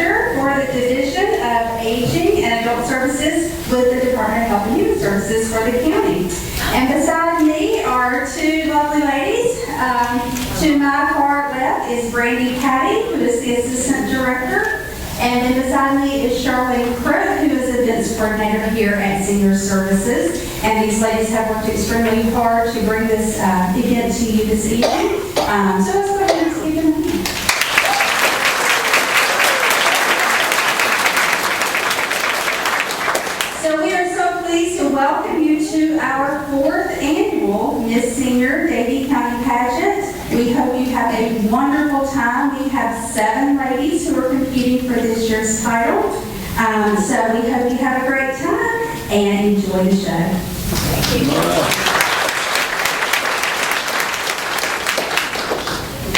Manager for the Division of Aging and Adult Services with the Department of Health and Human Services for the county. And beside me are two lovely ladies. To my far left is Brandy Caddy, who is the Assistant Director. And then beside me is Charlene Crook, who is Events Coordinator here at Senior Services. And these ladies have worked extremely hard to bring this event to you this evening. So let's go ahead and give them a hand. So we are so pleased to welcome you to our 4th annual Miss Senior Davie County Pageant. We hope you have a wonderful time. We have 7 ladies who are competing for this year's title. So we hope you have a great time and enjoy the show. Thank you.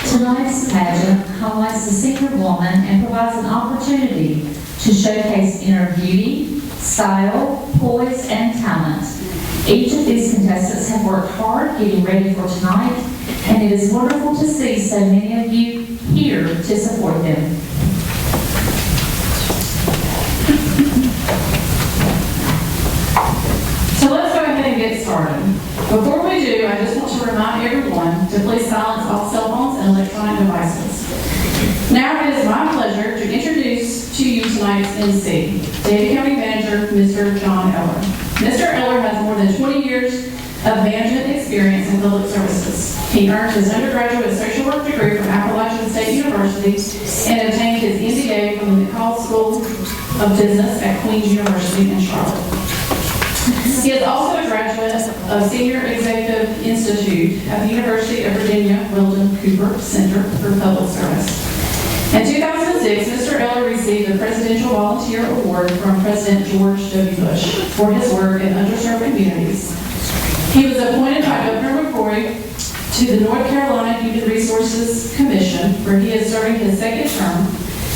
Tonight's pageant highlights the senior woman and provides an opportunity to showcase inner beauty, style, poise, and talent. Each of these contestants have worked hard getting ready for tonight, and it is wonderful to see so many of you here to support them. So let's go ahead and get started. Before we do, I just want to remind everyone to please silence all cell phones and electronic devices. Now it is my pleasure to introduce to you tonight's MC, Davie County Manager, Mr. John Eller. Mr. Eller has more than 20 years of management experience in public services. He earned his undergraduate social work degree from Appalachian State University and obtained his MBA from the McCall School of Business at Queen's University in Charlotte. He is also a graduate of Senior Executive Institute at the University of Virginia Weldon Cooper Center for Public Service. In 2006, Mr. Eller received the Presidential Volunteer Award from President George W. Bush for his work in underserved communities. He was appointed by Governor McCrory to the North Carolina Human Resources Commission, where he is serving his 2nd term,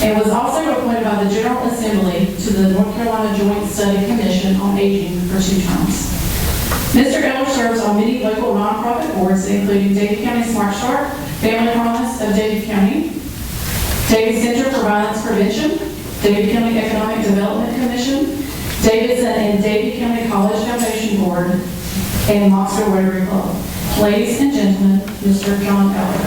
and was also appointed by the General Assembly to the North Carolina Joint Study Commission on Aging for 2 terms. Mr. Eller serves on many local nonprofit boards, including Davie County Smart Start, Family Promise of Davie County, Davie Center for Violence Prevention, Davie County Economic Development Commission, Davidson and Davie County College Foundation Board, and Moxville Rotary Club. Ladies and gentlemen, Mr. John Eller.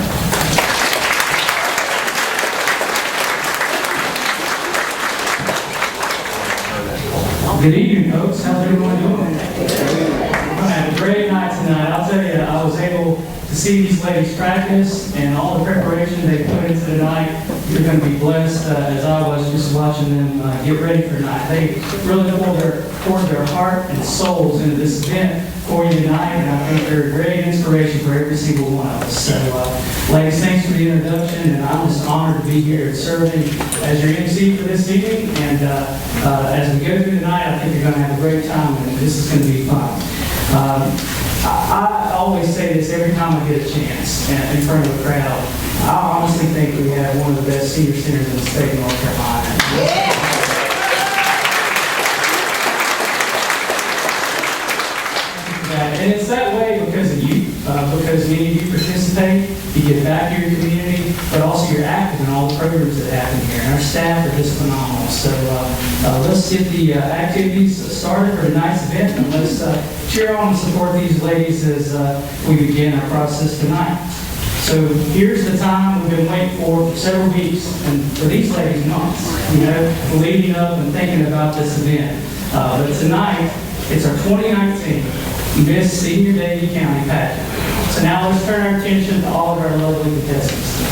Good evening, folks. How's everyone doing? We're going to have a great night tonight. I'll tell you, I was able to see these ladies practice and all the preparation they put into tonight. You're going to be blessed, as I was just watching them get ready for tonight. They really poured their heart and souls into this event for you tonight, and I think they're a great inspiration for every single one of us. So, ladies, thanks for the introduction, and I'm just honored to be here serving as your MC for this evening. And as we go through tonight, I think you're going to have a great time, and this is going to be fun. I always say this every time I get a chance in front of a crowd. I honestly think we have one of the best senior centers in the state of North Carolina. Yeah. And it's that way because of you, because many of you participate, you give back to your community, but also you're active in all the programs that happen here. And our staff are just phenomenal. So let's get the activities started for tonight's event, and let's cheer on and support these ladies as we begin our process tonight. So here's the time we've been waiting for several weeks, and for these ladies, months, leading up and thinking about this event. But tonight, it's our 2019 Miss Senior Davie County Pageant. So now let's turn our attention to all of our lovely contestants.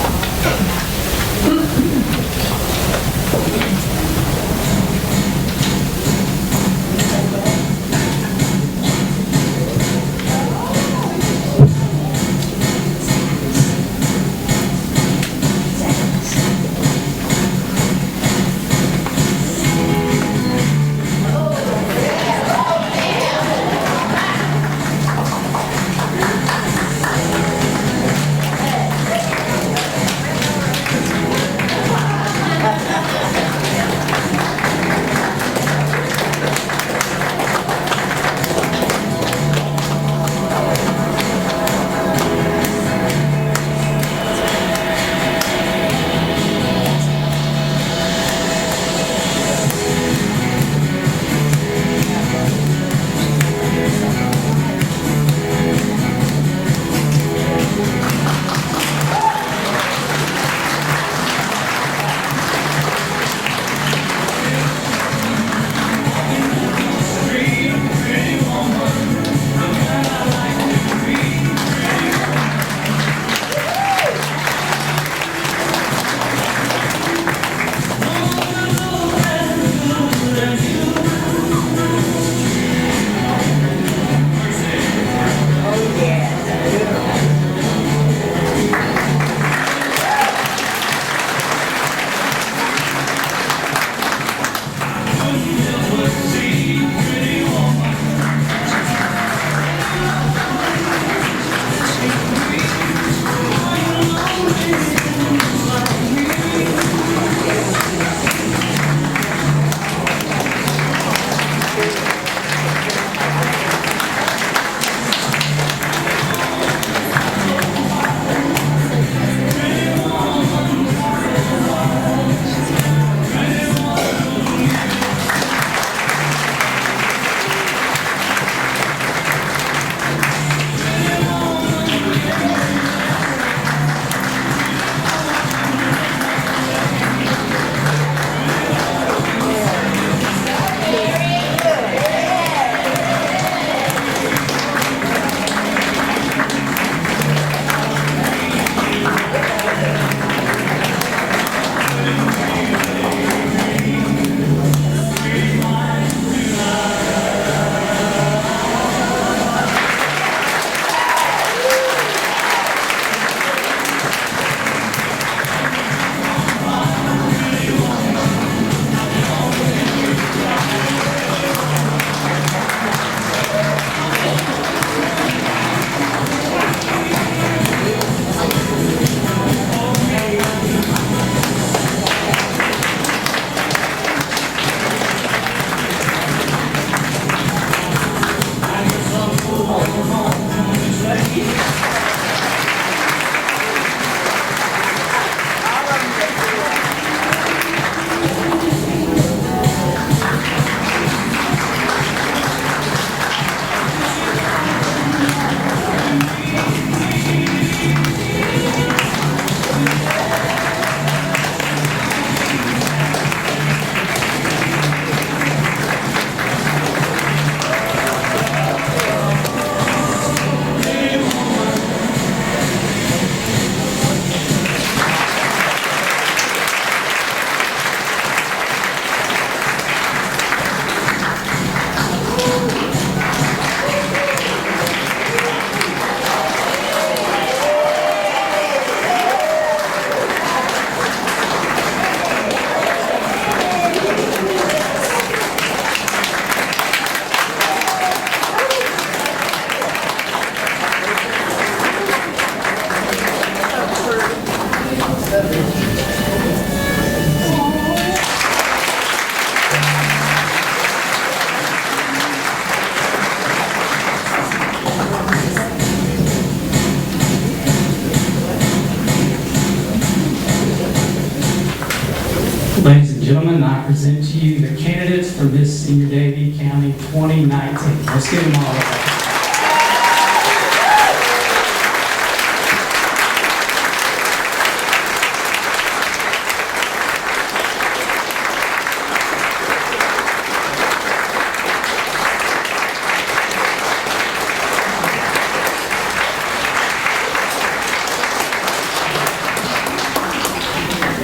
gentlemen, I present to you the candidates for Miss Senior Davie County 2019. Let's give them all a round.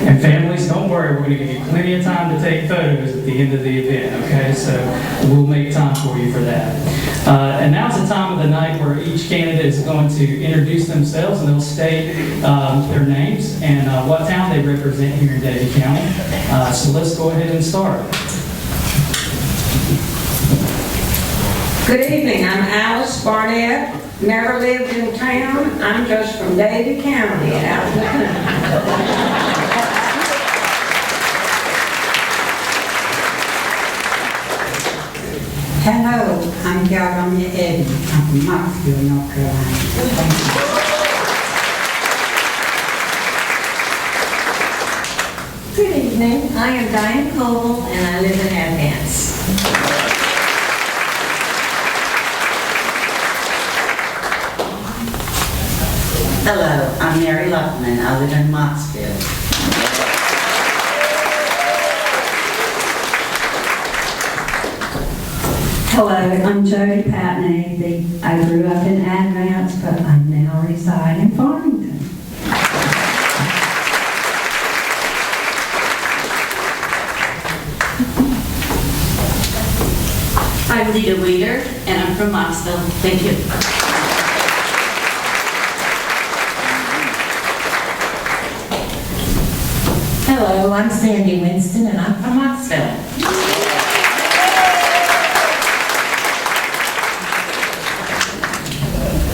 And families, don't worry, we're going to give you plenty of time to take photos at the end of the event, okay? So we'll make time for you for that. And now's the time of the night where each candidate is going to introduce themselves, and they'll state their names and what town they represent here in Davie County. So let's go ahead and start. Good evening, I'm Alice Barnett. Never lived in town. I'm just from Davie County, out of the country. Hello, I'm Galvania Eddy. I'm from Knoxville, North Carolina. Good evening, I am Diane Coble and I live in Advance. Hello, I'm Mary Luckman. I live in Moxville. Hello, I'm Jody Patney. I grew up in Advance, but I now reside in Farmington. I'm Lita Weeder, and I'm from Moxville. Thank you. Hello, I'm Sandy Winston, and I'm from Moxville.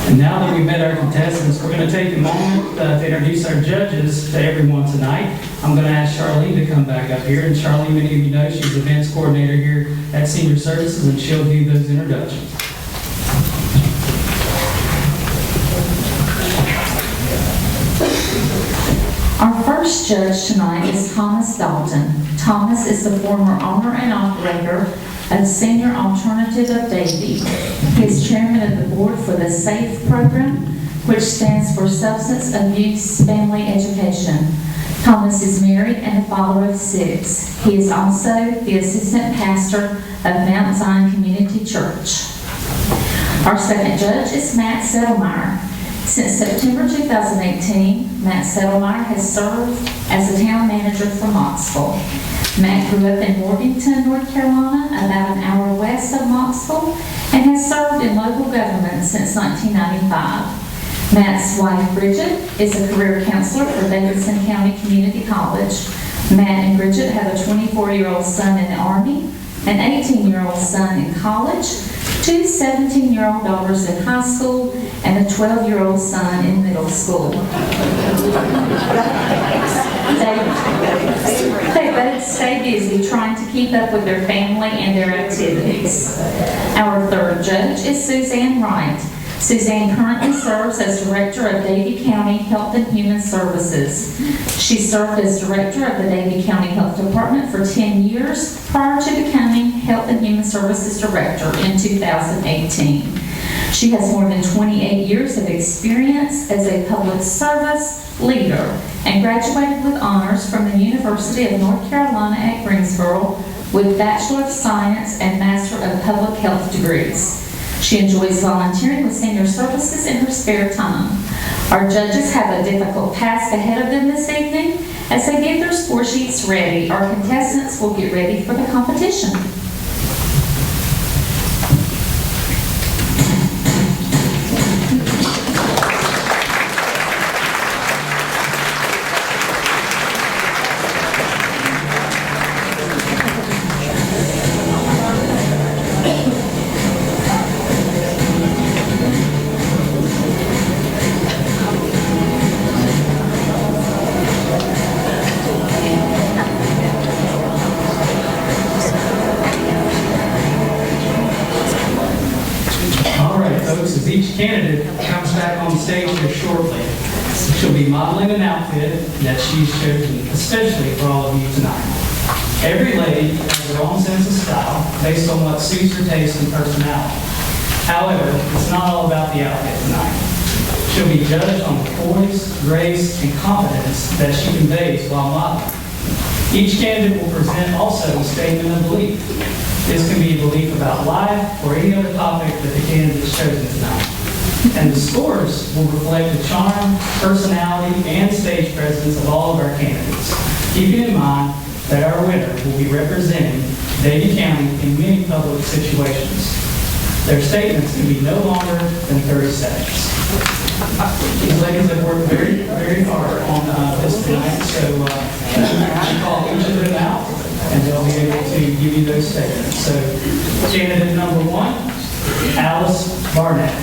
And now that we've met our contestants, we're going to take a moment to introduce our judges to everyone tonight. I'm going to ask Charlene to come back up here. And Charlene, many of you know, she's events coordinator here at Senior Services, and she'll do those introductions. Our first judge tonight is Thomas Dalton. Thomas is the former owner and operator of Senior Alternative of Davie. He is chairman of the board for the SAFE program, which stands for Substance Abuse Family Education. Thomas is married and a father of 6. He is also the assistant pastor of Mount Zion Community Church. Our second judge is Matt Settlemeyer. Since September 2018, Matt Settlemeyer has served as the town manager for Moxville. Matt grew up in Morganton, North Carolina, about an hour west of Moxville, and has served in local government since 1995. Matt's wife, Bridget, is a career counselor for Davidson County Community College. Matt and Bridget have a 24-year-old son in the Army, an 18-year-old son in college, 2 17-year-old daughters in high school, and a 12-year-old son in middle school. They both stay busy trying to keep up with their family and their activities. Our third judge is Suzanne Wright. Suzanne currently serves as Director of Davie County Health and Human Services. She served as Director of the Davie County Health Department for 10 years prior to becoming Health and Human Services Director in 2018. She has more than 28 years of experience as a public service leader and graduated with honors from the University of North Carolina at Greensboro with Bachelor of Science and Master of Public Health degrees. She enjoys volunteering with Senior Services in her spare time. Our judges have a difficult task ahead of them this evening. As they get their score sheets ready, our contestants will get ready for the competition. As each candidate comes back on stage here shortly, she'll be modeling an outfit that she's chosen especially for all of you tonight. Every lady has her own sense of style based on what suits her taste and personality. However, it's not all about the outfit tonight. She'll be judged on the poise, grace, and confidence that she conveys while modeling. Each candidate will present also a statement of belief. This can be a belief about life or any other topic that the candidate has chosen tonight. And the scores will reflect the charm, personality, and stage presence of all of our candidates, keeping in mind that our winner will be representing Davie County in many public situations. Their statements can be no longer than 30 seconds. These ladies have worked very, very hard on this tonight, so I call each of them out, and they'll be able to give you those statements. So, candidate number 1, Alice Barnett.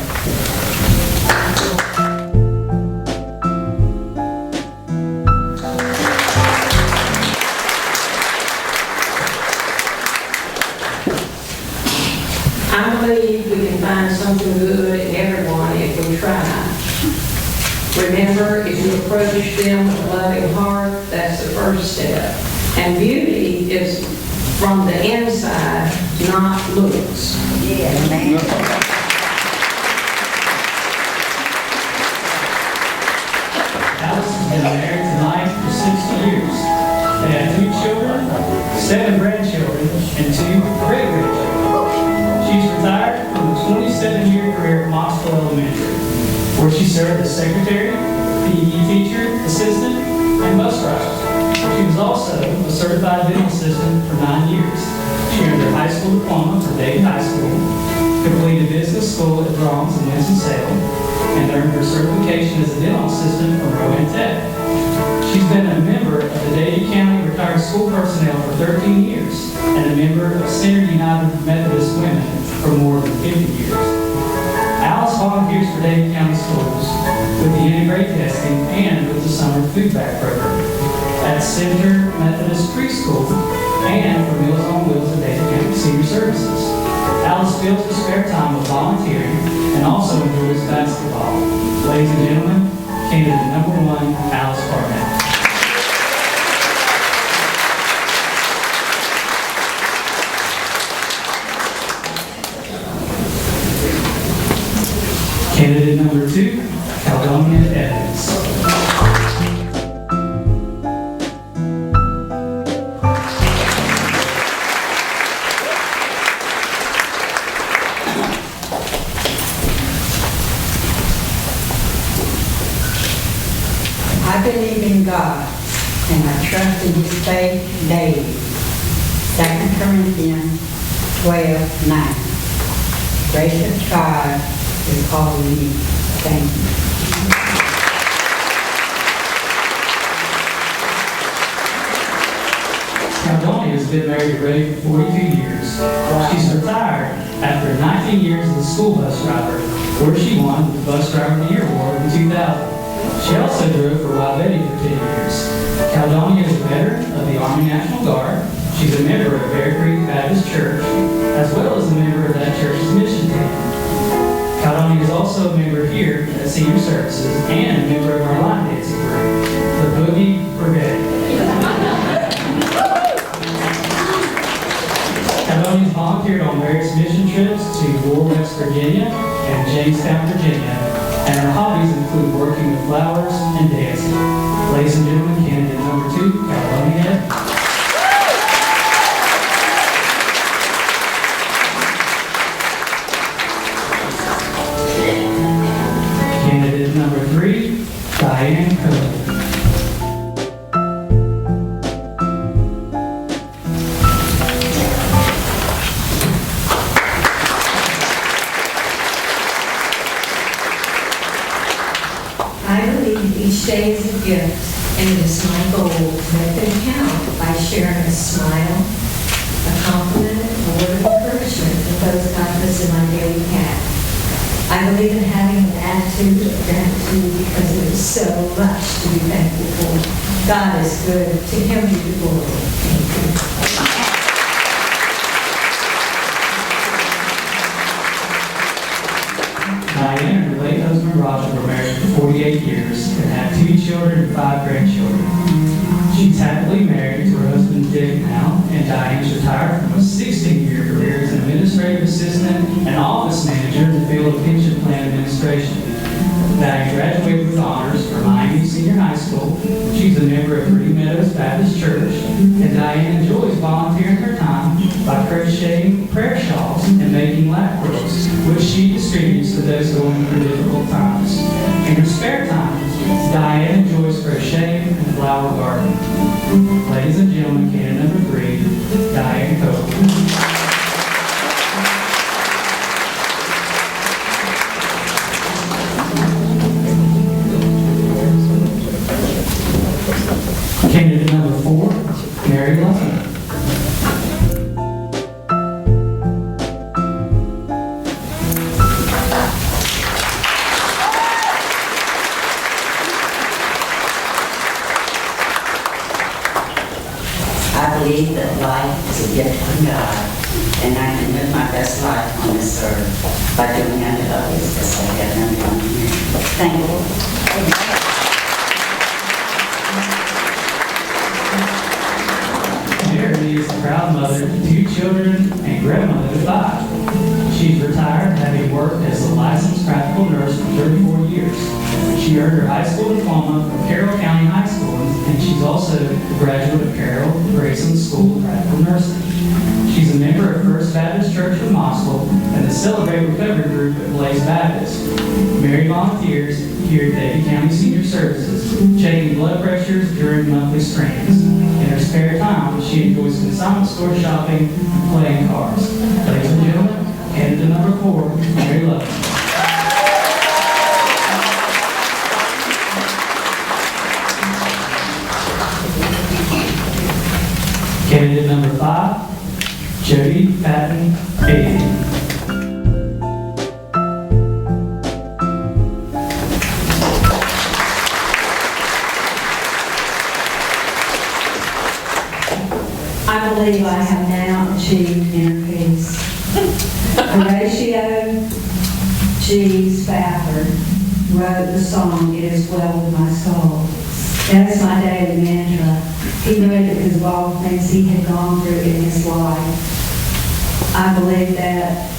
I believe we can find something good in everyone if we try. Remember, if you approach them with a loving heart, that's the first step. And beauty is from the inside, not looks. Yeah, man. Alice has been married to Mike for 60 years. They have 2 children, 7 grandchildren, and 2 great-grandchildren. She's retired from a 27-year career at Moxville Elementary, where she served as secretary, PE teacher, assistant, and bus driver. She was also a certified dental assistant for 9 years. She earned her high school diploma from Davie High School, completed business school at Brahms in Winston-Salem, and earned her certification as a dental assistant from Rowan Tech. She's been a member of the Davie County Retired School Personnel for 13 years and a member of Center United Methodist Women for more than 50 years. Alice volunteers for Davie County Schools with the integrated testing and with the summer food bag program at Center Methodist Preschool and for Meals on Wheels at Davie County Senior Services. Alice fills her spare time with volunteering and also enjoys basketball. Ladies and gentlemen, candidate number 1, Alice Barnett. Candidate number 2, Caldonia Evans. I believe in God, and I trust in His faith daily. 2 Corinthians 12:9. Grace of God is all we need. Thank you. Caldonia has been married to Ray for 42 years. She's retired after 19 years as a school bus driver, where she won the Bus Driver of the Year award in 2000. She also drove for Wild Betty for 10 years. Caldonia is a veteran of the Army National Guard. She's a member of Bear Creek Baptist Church, as well as a member of that church's mission team. Caldonia is also a member here at Senior Services and a member of our line dancing group, the Boogie Brigade. Caldonia's volunteered on various mission trips to War, West Virginia and Jamestown, Virginia, and her hobbies include working with flowers and dancing. Ladies and gentlemen, candidate number 2, Caldonia. Candidate number 3, Diane Cohen. I believe each day is a gift, and it is my goal to make them count by sharing a smile, a compliment, a word of encouragement with those God puts in my daily path. I believe in having an attitude of gratitude because there is so much to be thankful for. God is good. To Him be the glory. Thank you. Diane and her late husband Roger were married for 48 years and had 2 children and 5 grandchildren. She's happily married to her husband Dick now Diane's retired from a 16-year career as an administrative assistant and office manager in the field of pension plan administration. Diane graduated with honors from Miami Senior High School. She's a member of Green Meadows Baptist Church, and Diane enjoys volunteering her time by crocheting prayer shawls and making lap quilts, which she distributes to those going through difficult times. In her spare time, Diane enjoys crocheting and flower gardening. Ladies and gentlemen, candidate number 3, Diane Copeland. Candidate number 4, Mary Luffman. I believe that life is a gift from God, and I can live my best life on this earth by doing unto others as I have done unto me. Thank you. Mary is a proud mother to 2 children and grandmother to 5. She's retired, having worked as a licensed practical nurse for 34 years. She earned her high school diploma from Carroll County High School, and she's also a graduate of Carroll Grayson School of Practical Nursing. She's a member of First Baptist Church of Knoxville and the Celebrate Recovery Group at Blaze Baptist. Mary volunteers here at Davie County Senior Services, checking blood pressures during monthly screenings. In her spare time, she enjoys consignment store shopping and playing cards. Ladies and gentlemen, candidate number 4, Mary Love. Candidate number 5, Jody Patton Davie. I believe I have now achieved inner peace. Horatio G. Spafford wrote the song, "It Is Well With My Soul." That is my daily mantra. He wrote it because of all the things he had gone through in his life. I believe that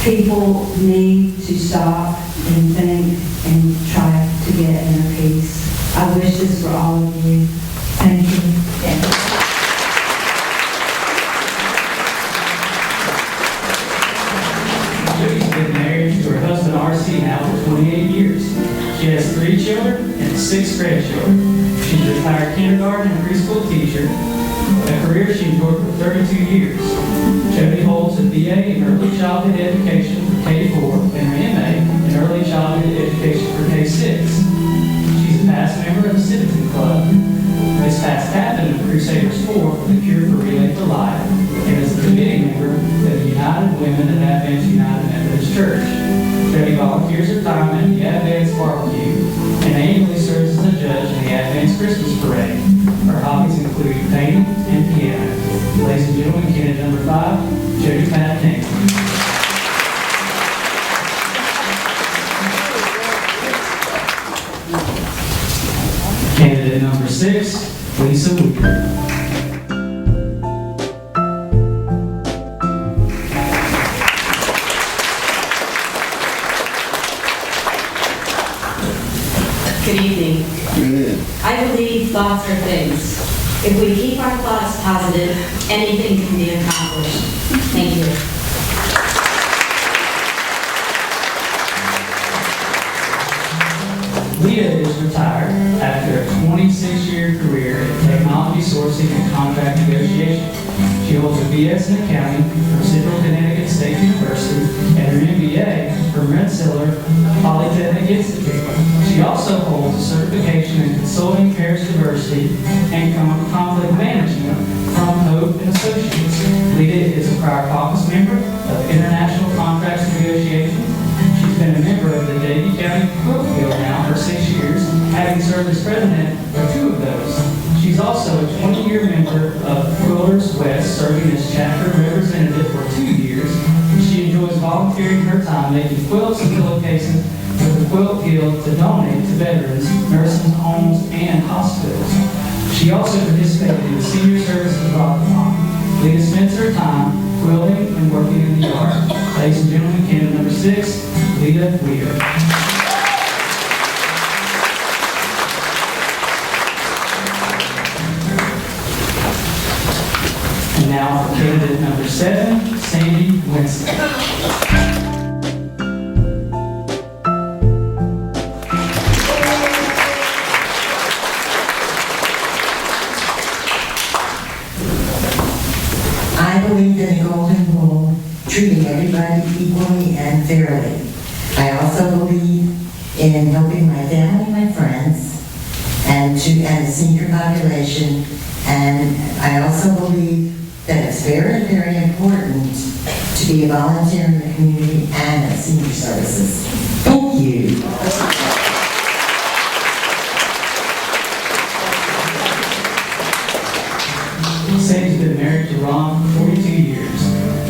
people need to stop and think and try to get inner peace. I wish this for all of you. Thank you. Jody's been married to her husband R.C. now for 28 years. She has 3 children and 6 grandchildren. She's a retired kindergarten and preschool teacher, a career she enjoyed for 32 years. Jody holds a BA in Early Childhood Education for K-4 and her MA in Early Childhood Education for K-6. She's a past member of the Citizen Club, is past captain of Crusaders 4 for the Cure for Relay for Life, and is a committee member of the United Women at Advance United Methodist Church. Jody volunteers her time at the Advance Barbecue and annually serves as a judge in the Advance Christmas Parade. Her hobbies include painting and piano. Ladies and gentlemen, candidate number 5, Jody Patton. Candidate number 6, Lisa Weaver. Good evening. I believe thoughts are things. If we keep our thoughts positive, anything can be accomplished. Thank you. Leah is retired after a 26-year career in technology sourcing and contract negotiation. She holds a BS in accounting from Central Connecticut State University and her MBA from Rensselaer Polytechnic Institute. She also holds a certification in consulting, parish diversity, and conflict management from Hope and Associates. Leah is a prior caucus member of International Contracts Negotiation. She's been a member of the Davie County Quilt Guild now for 6 years, having served as president for 2 of those. She's also a 20-year member of Quilters West, serving as chapter representative for 2 years. She enjoys volunteering her time making quilts and pillowcases with the Quilt Guild to donate to veterans, nursing homes, and hospitals. She also participated in the Senior Services Rockathon. Lita spends her time quilting and working in the yard. Ladies and gentlemen, candidate number 6, Lita Weir. And now for candidate number 7, Sandy Winston. I believe in a golden rule, treating everybody equally and fairly. I also believe in helping my family, my friends, and the senior population. And I also believe that it's very, very important to be a volunteer in the community and at senior services. Thank you. Sandy's been married to Ron for 42 years.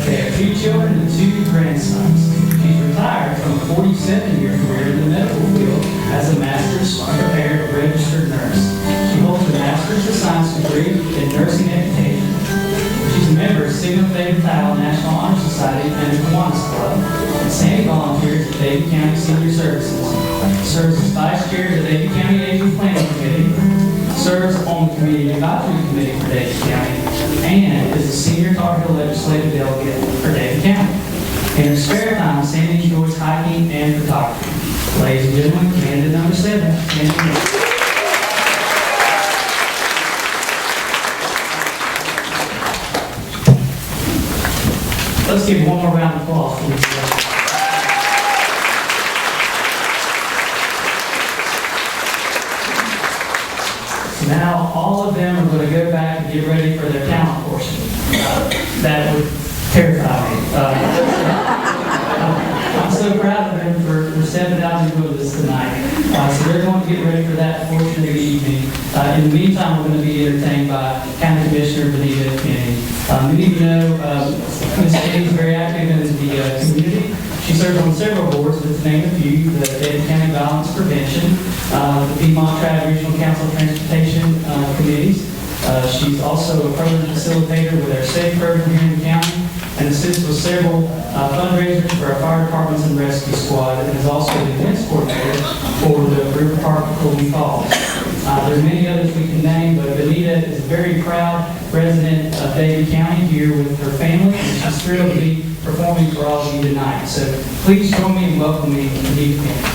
They have 2 children and 2 grandsons. She's retired from a 47-year career in the medical field as a master's prepared registered nurse. She holds a master's of science degree in nursing education. She's a member of Sigma Theta Tau National Honor Society and the Kiwanis Club. And Sandy volunteers at Davie County Senior Services. Serves as vice chair of the Davie County Aging Planning Committee. Serves on the Community Advisory Committee for Davie County, and is a senior Tar Heel legislative delegate for Davie County. In her spare time, Sandy enjoys hiking and photography. Ladies and gentlemen, candidate number 7, Sandy Winston. Let's give one more round of applause for these ladies. Now, all of them are going to go back and get ready for their talent portion. That would terrify me. I'm so proud of them for stepping out and doing this tonight. So they're going to get ready for that portion of the evening. In the meantime, we're going to be entertained by County Commissioner Benita Kenny. Many of you know Ms. Kenny is very active in the community. She serves on several boards, but to name a few, the Davie County Violence Prevention, the Piedmont Triad Regional Council of Transportation Committees. She's also a program facilitator with our SAFE program here in the county, and assists with several fundraisers for our fire departments and rescue squad, and is also the events coordinator for the River Park Colby Falls. There's many others we can name, but Benita is a very proud resident of Davie County here with her family, and she's thrilled to be performing for all of you tonight. So please join me in welcoming Benita Kenny.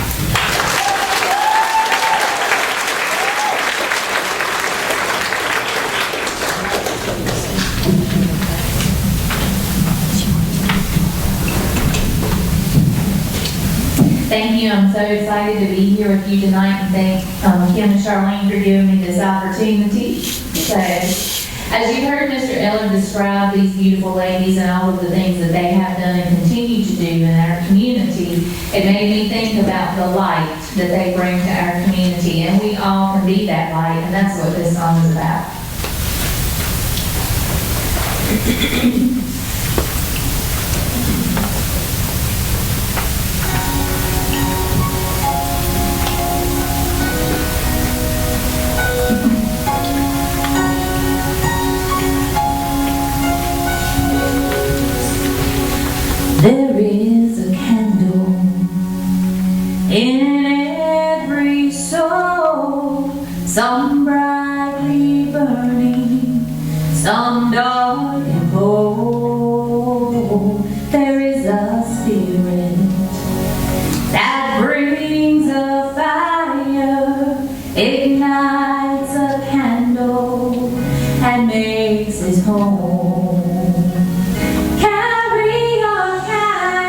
Thank you. I'm so excited to be here with you tonight, and thank Kim and Charlene for giving me this opportunity. So, as you heard Mr. Eller describe these beautiful ladies and all of the things that they have done and continue to do in our community, it made me think about the light that they bring to our community, and we all can be that light, and that's what this song is about. There is a candle in every soul, some brightly burning, some dark and cold. There is a spirit that brings a fire, ignites a candle, and makes his home. Carry your candle.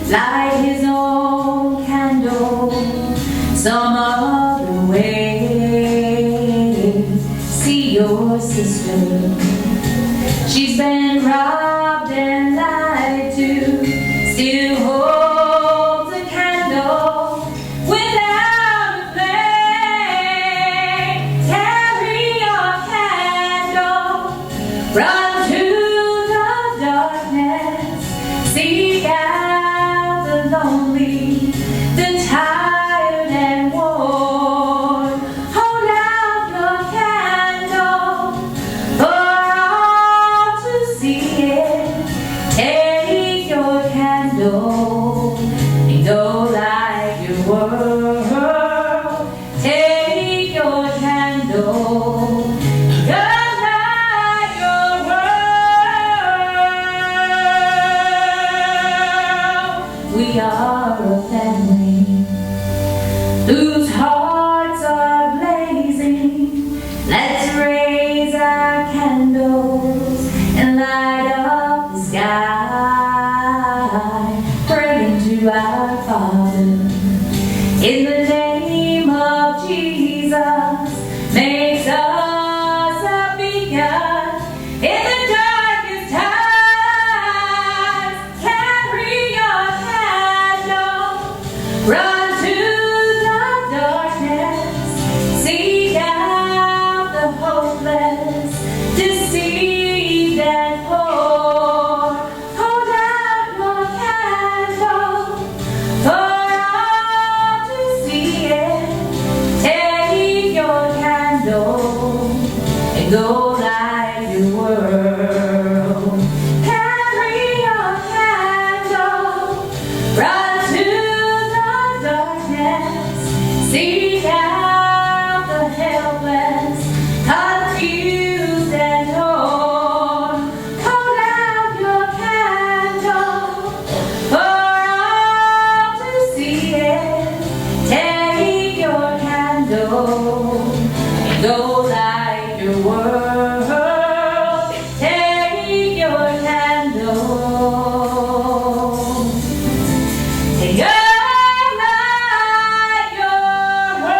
light his own candle some other way. See your sister, she's been robbed and lied to, still holds a candle without a flame. Carry your candle, run to the darkness, seek out the lonely, the tired and worn. Hold out your candle for all to see it. Take your candle and go light your world. Take your candle and go light your world. We are a family whose hearts are blazing. Let's raise our candles and light up the sky, praying to our Father in the name of Jesus. Makes us a beacon in the darkest times. Carry your candle, run to the darkness, seek out the hopeless, deceived and poor. Hold out your candle for all to see it. Take your candle and go light your world. Carry your candle, run to the darkness, seek out the helpless, confused and torn. Hold out your candle for all to see it. Take your candle and go light your world. Take your candle and go light your world.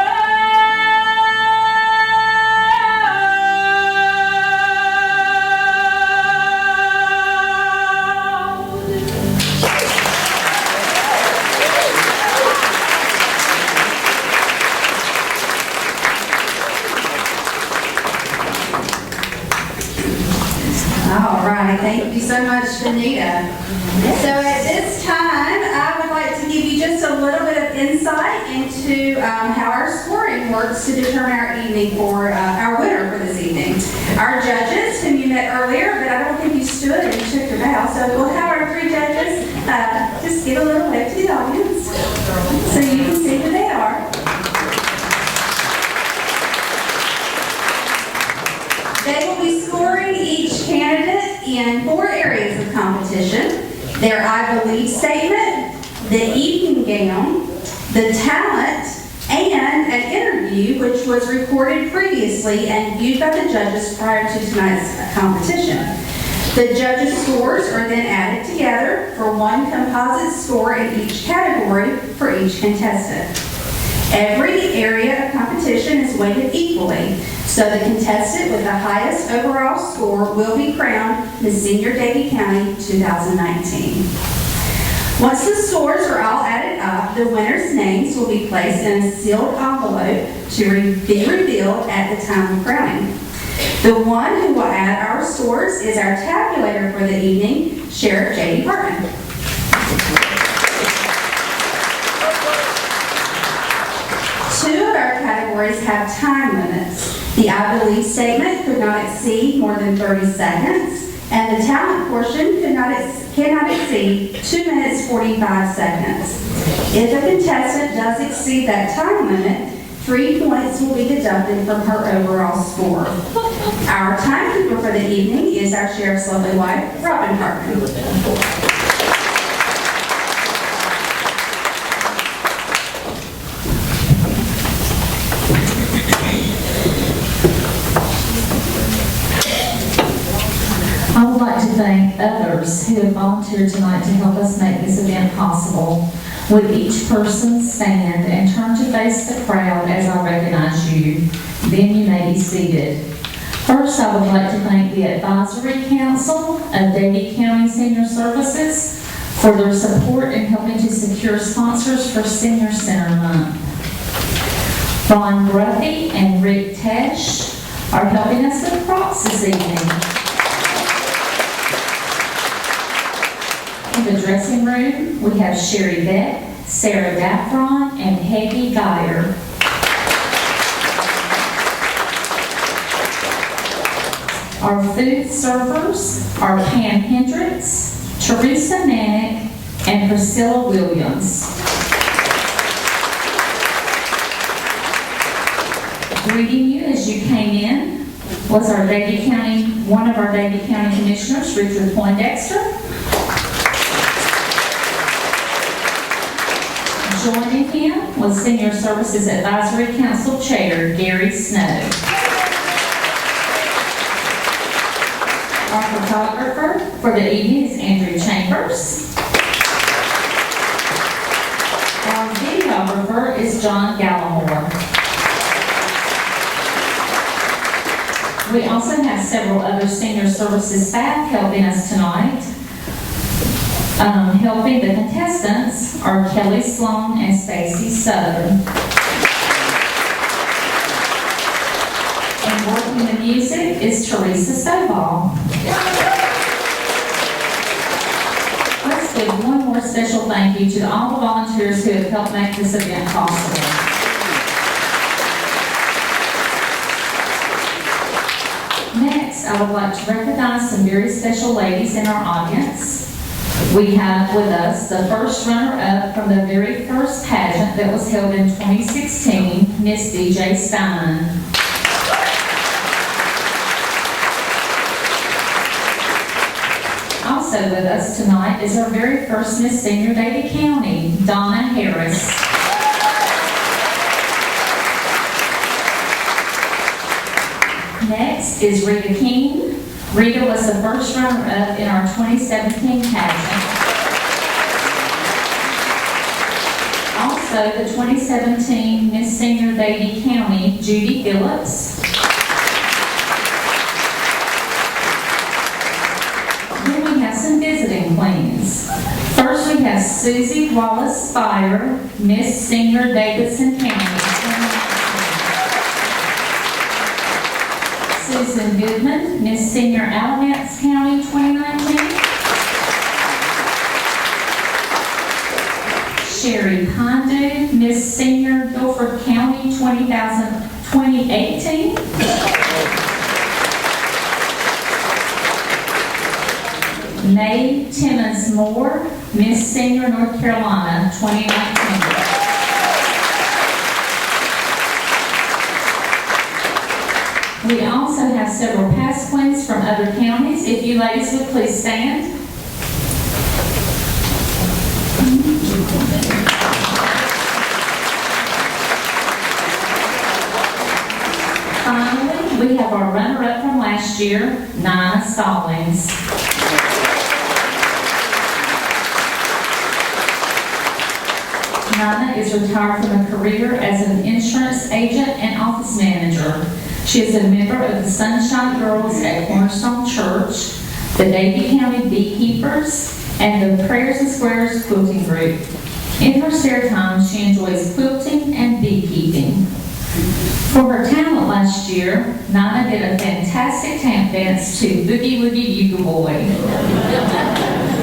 All right, thank you so much, Danita. So at this time, I would like to give you just a little bit of insight into how our scoring works to determine our evening for our winner for this evening. Our judges, whom you met earlier, but I don't think you stood and shook your bow, so we'll have our three judges just give a little wave to the audience so you can see who they are. They will be scoring each candidate in 4 areas of competition: their I believe statement, the evening gown, the talent, and an interview which was recorded previously and viewed by the judges prior to tonight's competition. The judges' scores are then added together for one composite score in each category for each contestant. Every area of competition is weighted equally, so the contestant with the highest overall score will be crowned Miss Senior Davie County 2019. Once the scores are all added up, the winners' names will be placed in a sealed envelope to be revealed at the time of crowning. The one who will add our scores is our tabulator for the evening, Sheriff J.D. Hartman. Two of our categories have time limits. The I believe statement could not exceed more than 30 seconds, and the talent portion cannot exceed 2 minutes 45 seconds. If a contestant does exceed that time limit, 3 points will be deducted from her overall score. Our timekeeper for the evening is our sheriff's lovely wife, Robin Hartman. I would like to thank others who who have volunteered tonight to help us make this event possible. Would each person stand and turn to face the crowd as I recognize you? Then you may be seated. First, I would like to thank the Advisory Council of Davie County Senior Services for their support in helping to secure sponsors for Senior Center Month. Ron Gruffy and Rick Tesh are helping us with props this evening. In the dressing room, we have Sherry Beck, Sarah Daffron, and Peggy Geyer. Our food servers are Pam Hendricks, Teresa Manick, and Priscilla Williams. Greeting you as you came in was one of our Davie County Commissioners, Richard Poindexter. Joining him was Senior Services Advisory Council Chair Gary Snow. Our photographer for the evening is Andrew Chambers. Our videographer is John Gallimore. We also have several other Senior Services staff helping us tonight. Helping the contestants are Kelly Sloan and Stacy Southern. And working the music is Teresa Stovall. Let's give one more special thank you to all the volunteers who have helped make this event possible. Next, I would like to recognize some very special ladies in our audience. We have with us the first runner-up from the very first pageant that was held in 2016, Miss DJ Stein. Also with us tonight is our very first Miss Senior Davie County, Donna Harris. Next is Rita King. Rita was the first runner-up in our 2017 pageant. Also, the 2017 Miss Senior Davie County, Judy Phillips. Then we have some visiting queens. First, we have Susie Wallace Spire, Miss Senior Davidson County. Susan Goodman, Miss Senior Alamance County 2019. Sherry Pondu, Miss Senior Guilford County 2018. May Timmons Moore, Miss Senior North Carolina 2019. We also have several past queens from other counties. If you ladies would please stand. Finally, we have our runner-up from last year, Nina Stallings. Nina is retired from a career as an insurance agent and office manager. She is a member of the Sunshine Girls at Cornerstone Church, the Davie County Beekeepers, and the Prayers and Squares Quilting Group. In her spare time, she enjoys quilting and beekeeping. For her talent last year, Nina did a fantastic tap dance to Boogie Woogie Bugle Boy.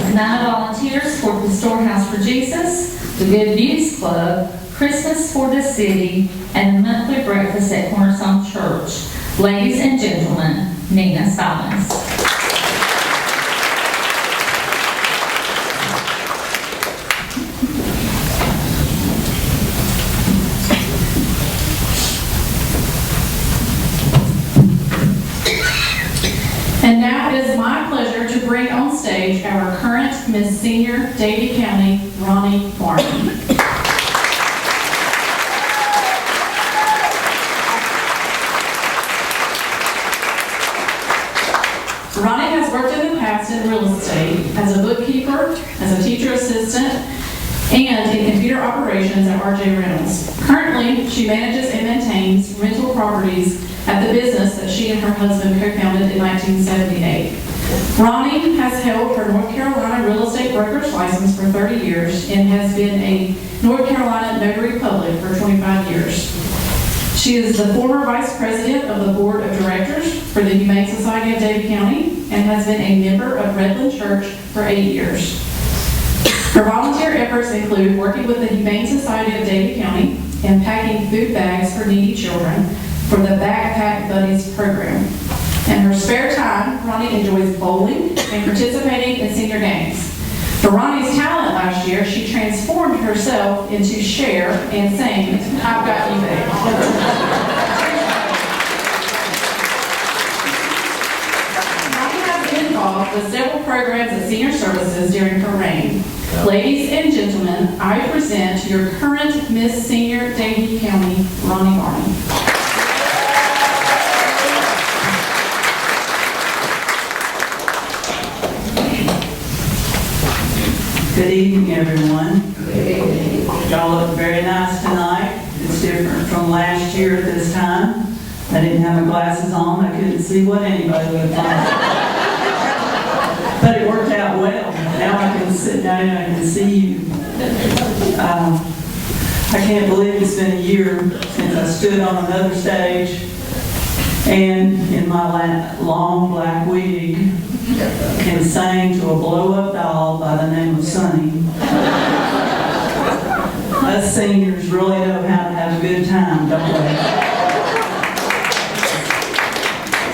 Nina volunteers for the Storehouse for Jesus, the Good News Club, Christmas for the City, and a monthly breakfast at Cornerstone Church. Ladies and gentlemen, Nina Stallings. And now it is my pleasure to bring on stage our current Miss Senior Davie County, Ronnie Martin. Ronnie has worked in the past in real estate as a worked as a teacher assistant and in computer operations at RJ Reynolds. Currently, she manages and maintains rental properties at the business that she and her husband co-founded in 1978. Ronnie has held her North Carolina real estate broker's license for 30 years and has been a North Carolina notary public for 25 years. She is the former vice president of the board of directors for the Humane Society of Davie County and has been a member of Redland Church for 8 years. Her volunteer efforts include working with the Humane Society of Davie County and packing food bags for needy children for the Backpack Buddies program. In her spare time, Ronnie enjoys bowling and participating in senior games. For Ronnie's talent last year, she transformed herself into Cher and sang, "I've Got You, Babe." Ronnie has been involved with several programs at senior services during her reign. Ladies and gentlemen, I present your current Miss Senior Davie County, Ronnie Barney. Good evening, everyone. Y'all look very nice tonight. It's different from last year at this time. I didn't have my glasses on. I couldn't see what anybody looked like. But it worked out well. Now I can sit down and I can see you. I can't believe it's been a year since I stood on another stage and in my long black wig and sang to a blow-up doll by the name of Sonny. Us seniors really know how to have a good time, don't we?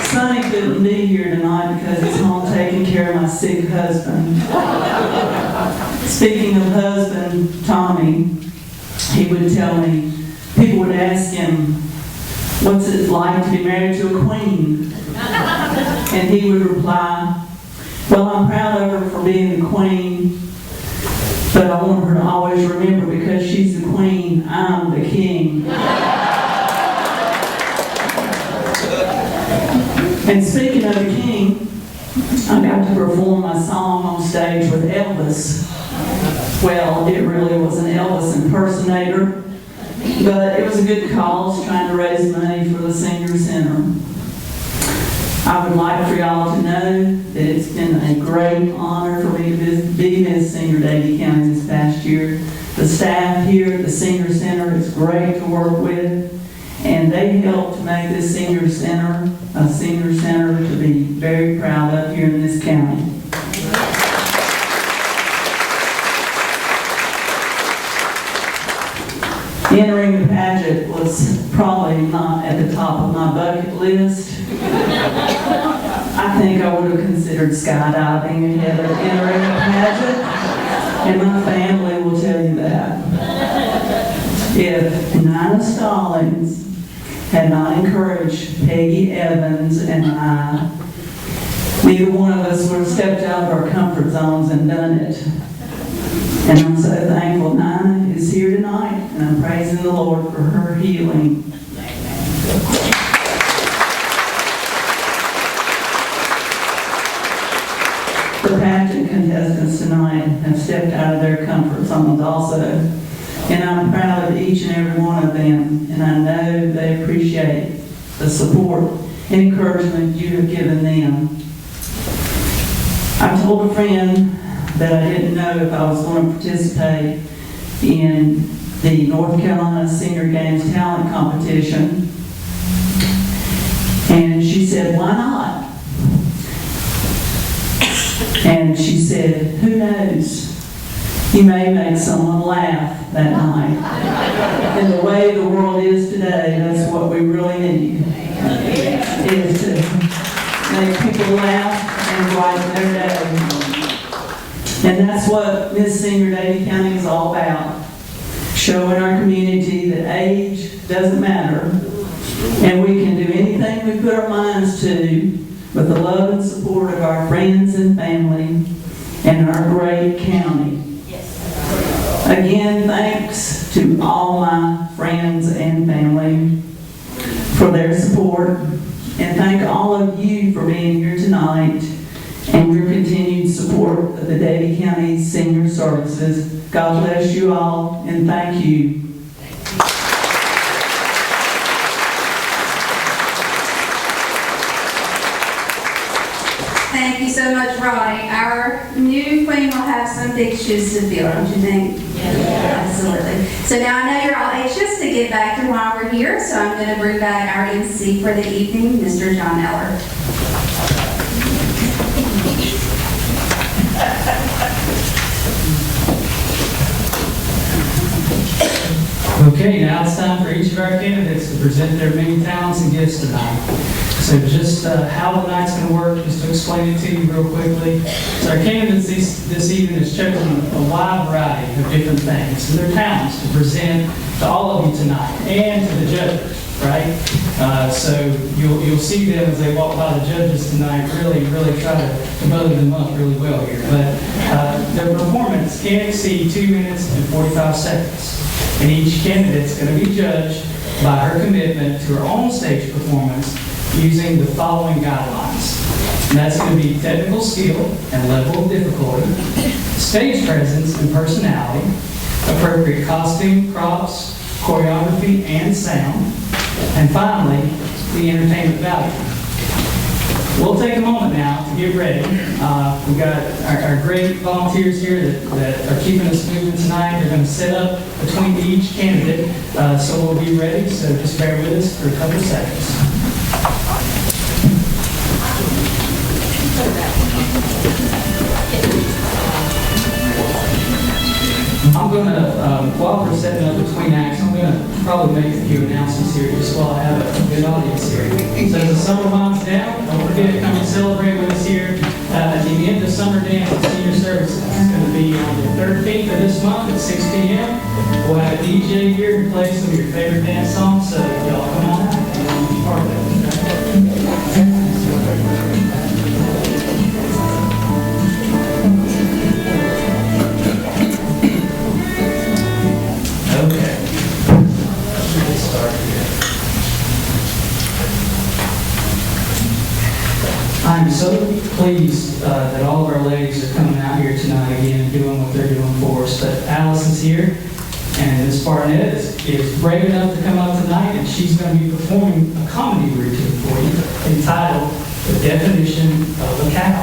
Sonny couldn't be here tonight because he's home taking care of my sick husband. Speaking of husband, Tommy, he would tell me, people would ask him, what's it like to be married to a queen? And he would reply, well, I'm proud of her for being the queen, but I want her to always remember because she's the queen, I'm the king. And speaking of the king, I got to perform my song on stage with Elvis. Well, it really was an Elvis impersonator, but it was a good cause trying to raise money for the Senior Center. I would like for y'all to know that it's been a great honor for me to be Miss Senior Davie County this past year. The staff here at the Senior Center is great to work with, and they helped to make this Senior Center a senior center to be very proud of here in this county. Entering the pageant was probably not at the top of my bucket list. I think I would have considered skydiving ahead of entering the pageant, and my family will tell you that. If Nina Stallings had not encouraged Peggy Evans and I, neither one of us would have stepped out of our comfort zones and done it. And I'm so thankful Nina is here tonight, and I'm praising the Lord for her healing. The pageant contestants tonight have stepped out of their comfort zones also, and I'm proud of each and every one of them, and I know they appreciate the support and encouragement you have given them. I told a friend that I didn't know if I was going to participate in the North Carolina Senior Games Talent Competition. And she said, why not? And she said, who knows? You may make someone laugh that night. And the way the world is today, that's what we really need, is to make people laugh and brighten their day. And that's what Miss Senior Davie County is all about. Showing our community that age doesn't matter. And we can do anything we put our minds to with the love and support of our friends and family and our great county. Again, thanks to all my friends and family for their support. And thank all of you for being here tonight and your continued support of the Davie County Senior Services. God bless you all, and thank you. Thank you so much, Ronnie. Our new queen will have some big shoes to fill, don't you think? Yeah. Absolutely. So now I know you're all anxious to get back to why we're here, so I'm going to bring back our MC for the evening, Mr. John Eller. Okay, now it's time for each of our candidates to present their many talents and gifts tonight. So just how the night's going to work, just to explain it to you real quickly. So our candidates this evening has chosen a wide variety of different things and their talents to present to all of you tonight and to the judges, right? So you'll see them as they walk by the judges tonight really try to butter them up really well here. But their performance can't exceed 2 minutes and 45 seconds. And each candidate's going to be judged by her commitment to her own stage performance using the following guidelines. And that's going to be technical skill and level of difficulty, stage presence and personality, appropriate costume, props, choreography, and sound, and finally, the entertainment value. We'll take a moment now to get ready. We've got our great volunteers here that are keeping us moving tonight. They're going to set up between each candidate, so we'll be ready. So just bear with us for a couple of seconds. I'm going to, while we're setting up between acts, I'm going to probably make a few announcements here just while I have a good audience here. So as the summer winds down, don't forget to come and celebrate with us here at the end of Summer Dance at Senior Services. It's going to be on the 13th of this month at 6 p.m. We'll have a DJ here to play some of your favorite dance songs, so y'all come on out and be part of that. Okay. Let's start here. I'm so pleased that all of our ladies are coming out here tonight again and doing what they're doing for us. But Allison's here, and Miss Barnett is brave enough to come up tonight, and she's going to be performing a comedy routine for you entitled The Definition of a Cow.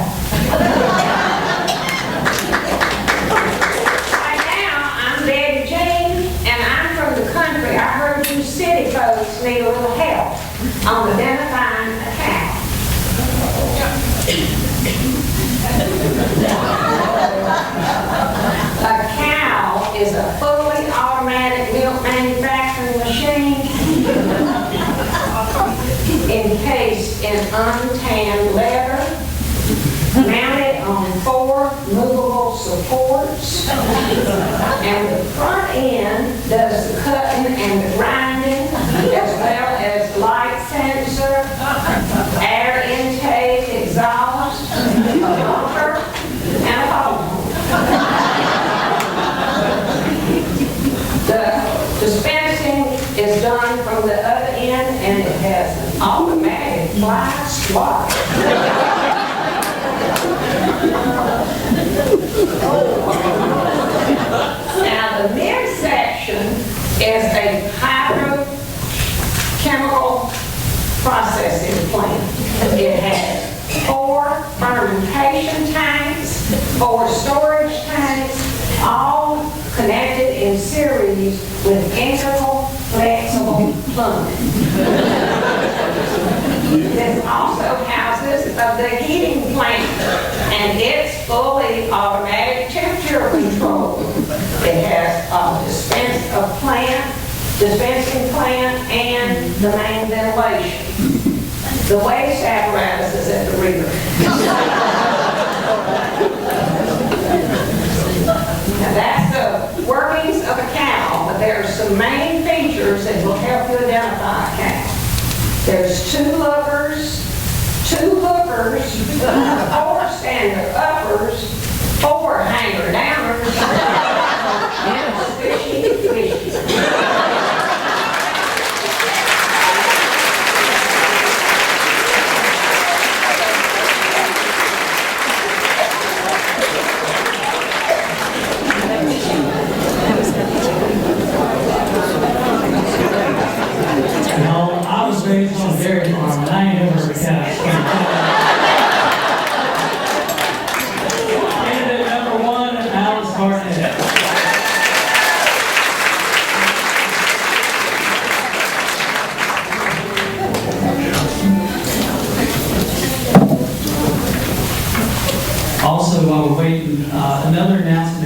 City folks need a little help on identifying a cow. A cow is a fully automatic milk manufacturing machine encased in untanned leather, mounted on 4 movable supports, and the front end does the cutting and the grinding, as well as light sensor, air intake, exhaust, a motor, and a phone. The dispensing is done from the other end, and it has an automatic fly swatter. Now, the midsection is a hydrochemical processing plant. It has 4 fermentation tanks, 4 storage tanks, all connected in series with integral, flexible plumbing. This also houses the heating plant, and it's fully automatic temperature control. It has a dispensing plant, and the main ventilation. The waste apparatus is at the rear. Now that's the workings of a cow, but there are some main features that will help you identify a cow. There's 2 lookers, 2 hookers, 4 stand uppers, 4 hanger downers, and a squishy squishy.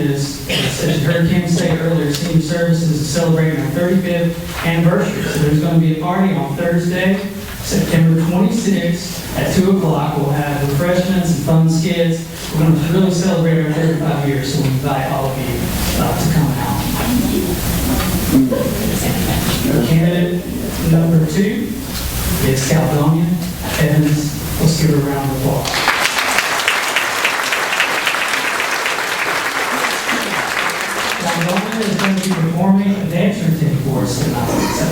is, as you heard Kim say earlier, senior services is celebrating our 35th anniversary. So there's going to be a party on Thursday, September 26th at 2 o'clock. We'll have refreshments and fun skits. We're going to really celebrate our 35 years, so we invite all of you to come out. Candidate number 2 is Caledonia Evans. Let's give her a round of applause. Caledonia is going to be performing a dance routine for us tonight. So,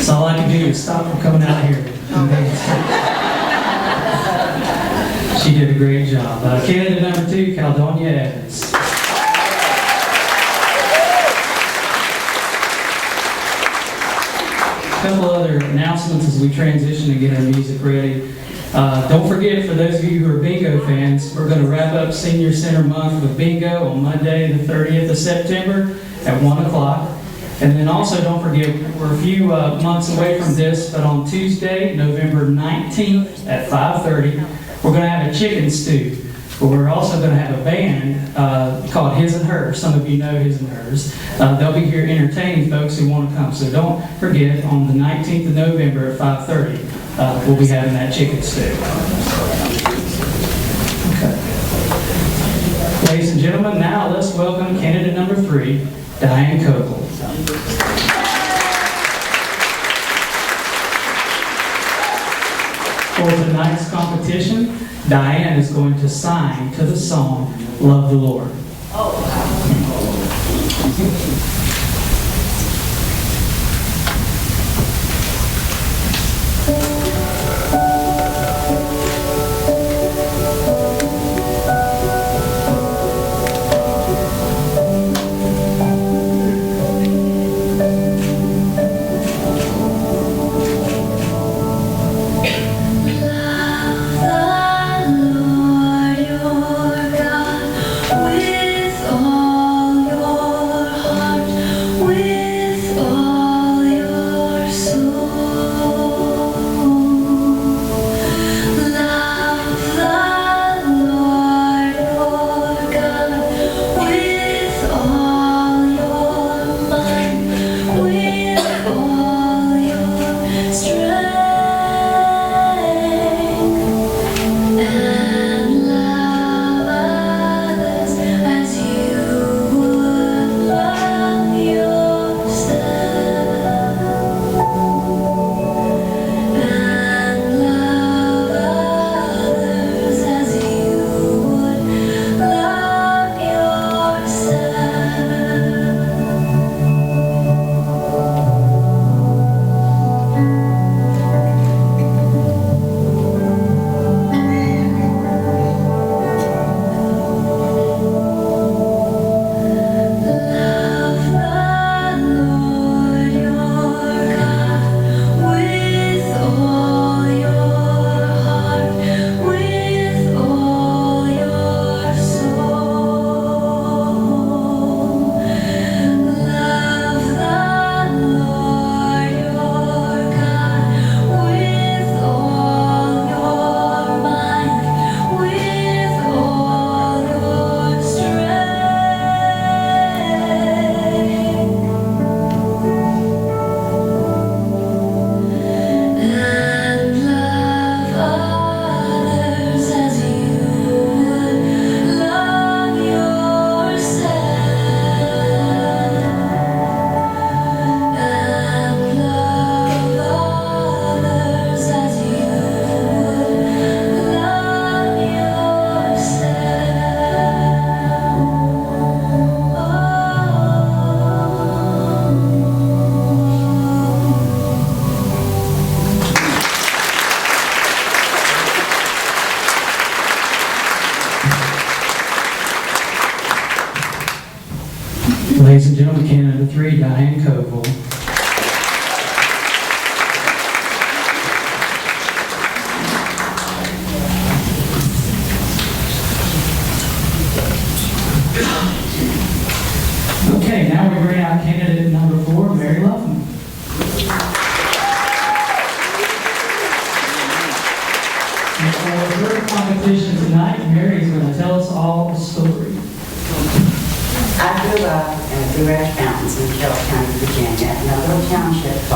all I can do is stop from coming out here. She did a great job. Candidate number 2, Caledonia Evans. A couple other announcements as we transition and get our music ready. Don't forget, for those of you who are bingo fans, we're going to wrap up Senior Center Month with bingo on Monday, the 30th of September at 1 o'clock. And then also, don't forget, we're a few months away from this, but on Tuesday, November 19th at 5:30, we're going to have a chicken stew. But we're also going to have a band called His and Hers. Some of you know His and Hers. They'll be here entertaining folks who want to come. So don't forget, on the 19th of November at 5:30, we'll be having that chicken stew. Okay. Ladies and gentlemen, now let's welcome candidate number 3, Diane Cogle. For tonight's competition, Diane is going to sing to the song, Love the Lord.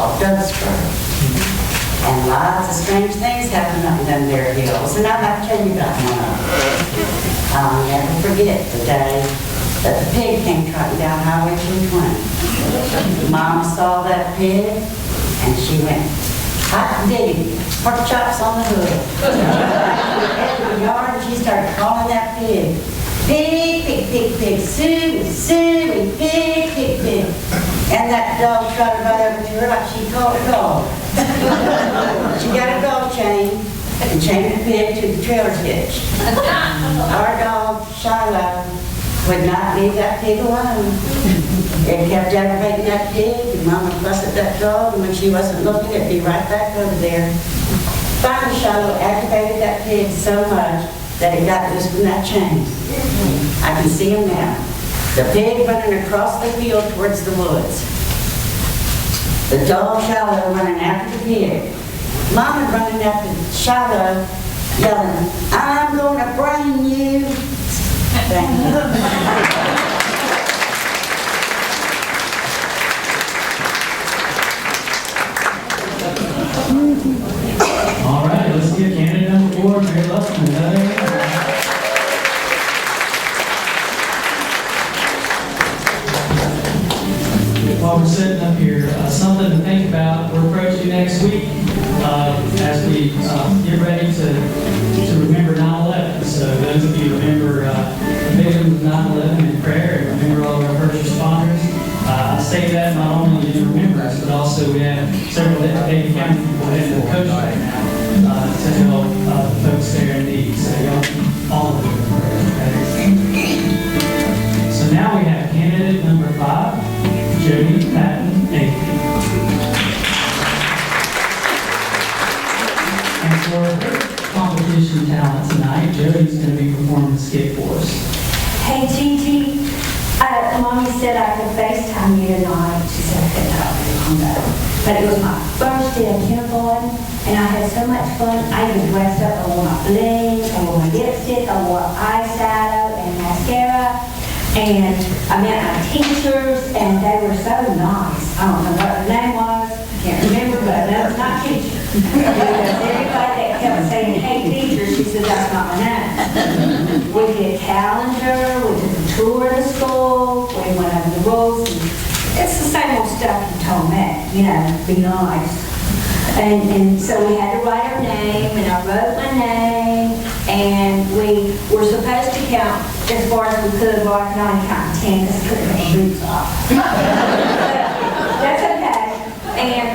called Dunsford. And lots of strange things happen up in them there hills, and I'd like to tell you about one of them. I'll never forget the day that the pig came trotting down Highway 220. Mama saw that pig, and she went, hot diggity, pork chops on the hood. In the yard, and she started calling that pig. Pig, pig, pig, pig, Suey, Suey, pig, pig, pig. And that dog trotted right over to her like she called a dog. She got a dog chain and chained the pig to the trailer hitch. Our dog, Shiloh, would not leave that pig alone. It kept aggravating that pig, and Mama fussed at that dog, and when she wasn't looking, it'd be right back over there. Finally, Shiloh aggravated that pig so much that it got loose from that chain. I can see him now. The pig running across the field towards the woods. The dog Shiloh running after the pig. Mama running after Shiloh, yelling, I'm going to brain you. Thank you. All right, let's get candidate number 4, Mary Lufkin. While we're sitting up here, something to think about. We're approaching next week as we get ready to remember 9/11. So those of you who remember the victims of 9/11 in prayer and remember all of our first responders. I say that not only in remembrance, but also we have several Davie County people in the coach right now to help folks there in need. So y'all, all of them in prayer. Okay? So now we have candidate number 5, Jody Patton Davie. And for her competition talent tonight, Jody's going to be performing the skit for us. Hey, Gigi, Mommy said I could FaceTime you tonight. She said I couldn't talk very long ago. But it was my first day of kindergarten, and I had so much fun. I even dressed up. I wore my bling, I wore my lipstick, I wore eyeshadow and mascara. And I met my teachers, and they were so nice. I don't know what her name was. I can't remember, but I know it's not teacher. Because everybody that kept saying, hey, teacher, she said, that's not my name. We did a calendar, we took a tour of the school, we went over the rules. It's the same old stuff you told me, you know, be nice. And so we had to write our name, and I wrote my name, and we were supposed to count as far as we could. Well, I could only count 10 because I couldn't get my boots off. That's okay. And,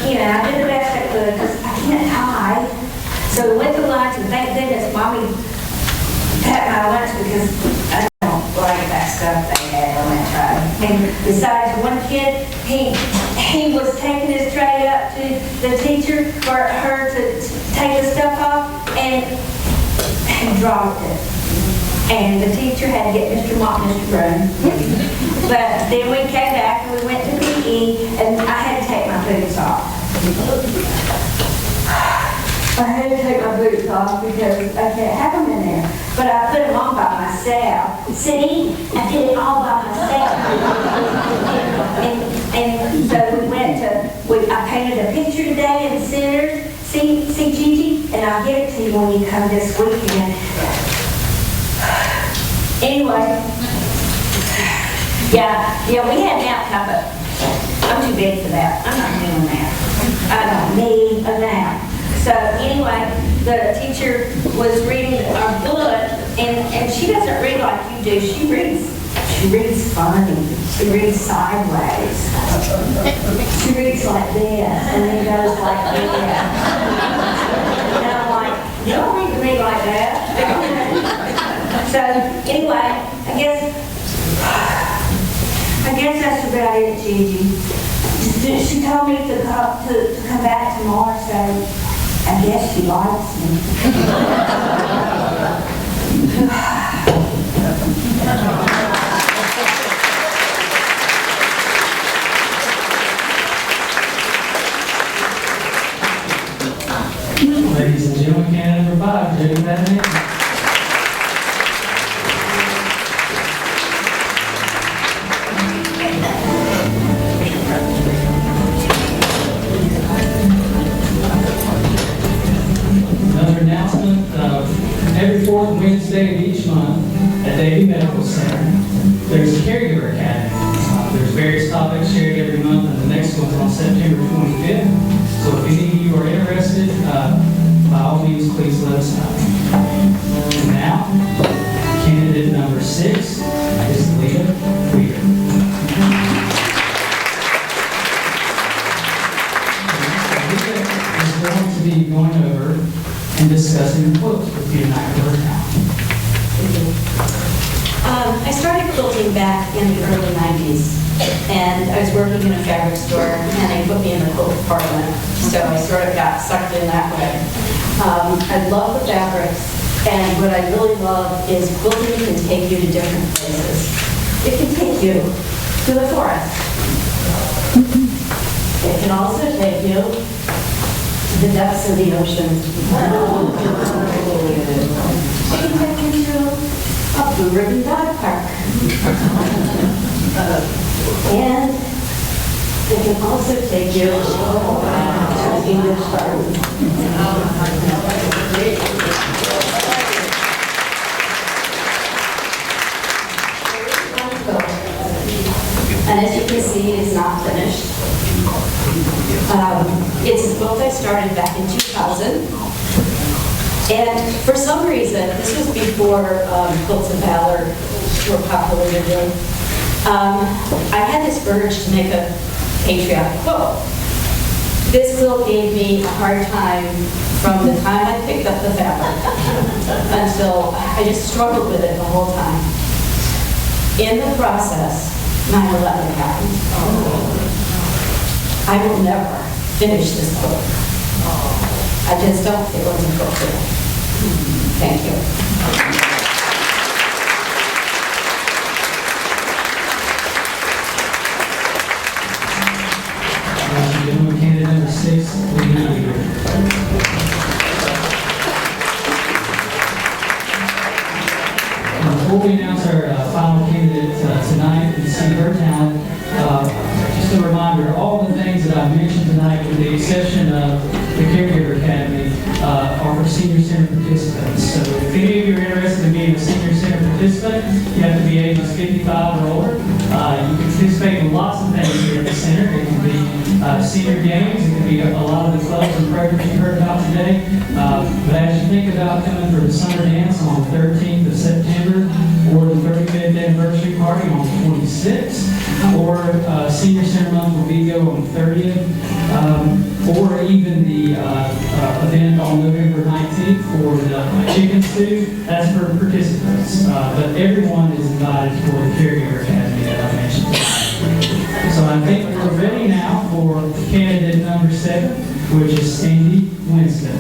you know, I did the best I could because I can't hide. So we went to lunch, and thank goodness Mommy packed my lunch because I don't like that stuff they had on that tray. And besides, one kid, he was taking his tray up to the teacher for her to take the stuff off, and he dropped it. And the teacher had to get Mr. Mop and Mr. Broom. But then we came back and we went to PE, and I had to take my boots off. I had to take my boots off because I can't have them in there. But I put them on by myself. See, I did it all by myself. and so we went to, I painted a picture today in the center. See Gigi? And I'll give it to you when you come this weekend. Anyway, yeah, we had nap time, but I'm too big for that. I'm not doing that. I don't need a nap. So anyway, the teacher was reading our book, and she doesn't read like you do. She reads funny. She reads sideways. She reads like this, and then goes like this. And I'm like, you don't read to me like that. So anyway, I guess that's about it, Gigi. She told me to come back tomorrow, so I guess she likes me. Ladies and gentlemen, candidate number 5, Jody Patton. fourth Wednesday of each month at Davie Medical Center, there's a caregiver academy. There's various topics shared every month, and the next one's on September 25th. So if any of you are interested, by all means, please let us know. And now, candidate number 6 is Leah Weir. Is going to be going over and discussing the quotes with you tonight. I started quilting back in the early 90s, and I was working in a fabric store, and they put me in the quilt department, so I sort of got sucked in that way. I love the fabrics, and what I really love is quilting can take you to different places. It can take you to the forest. It can also take you to the depths of the ocean. It can take you to a blue ribbon dog park. And it can also take you to an English garden. And as you can see, it's not finished. It's a book I started back in 2000. And for some reason, this was before quilts of valor were popular today. I had this urge to make a patriotic quilt. This quilt gave me a hard time from the time I picked up the fabric until I just struggled with it the whole time. In the process, 9/11 happened. I will never finish this quilt. I just don't feel it's appropriate. Thank you. Gentleman, candidate number 6, Leah Weir. Before we announce our final candidate tonight and see her talent, just a reminder, all the things that I mentioned tonight, with the exception of the Caregiver Academy, are for senior center participants. So if any of you are interested in being a senior center participant, you have to be ages 55 or older. You can participate in lots of things here at the center. It can be senior games, it can be a lot of the clubs and programs you heard about today. But as you think about coming for the summer dance on the 13th of September, or the 35th anniversary party on the 26th, or Senior Center Month will be go on the 30th, or even the event on November 19th for the chicken stew, that's for participants. But everyone is invited for the Caregiver Academy that I mentioned tonight. So I think we're ready now for candidate number 7, which is Sandy Winston.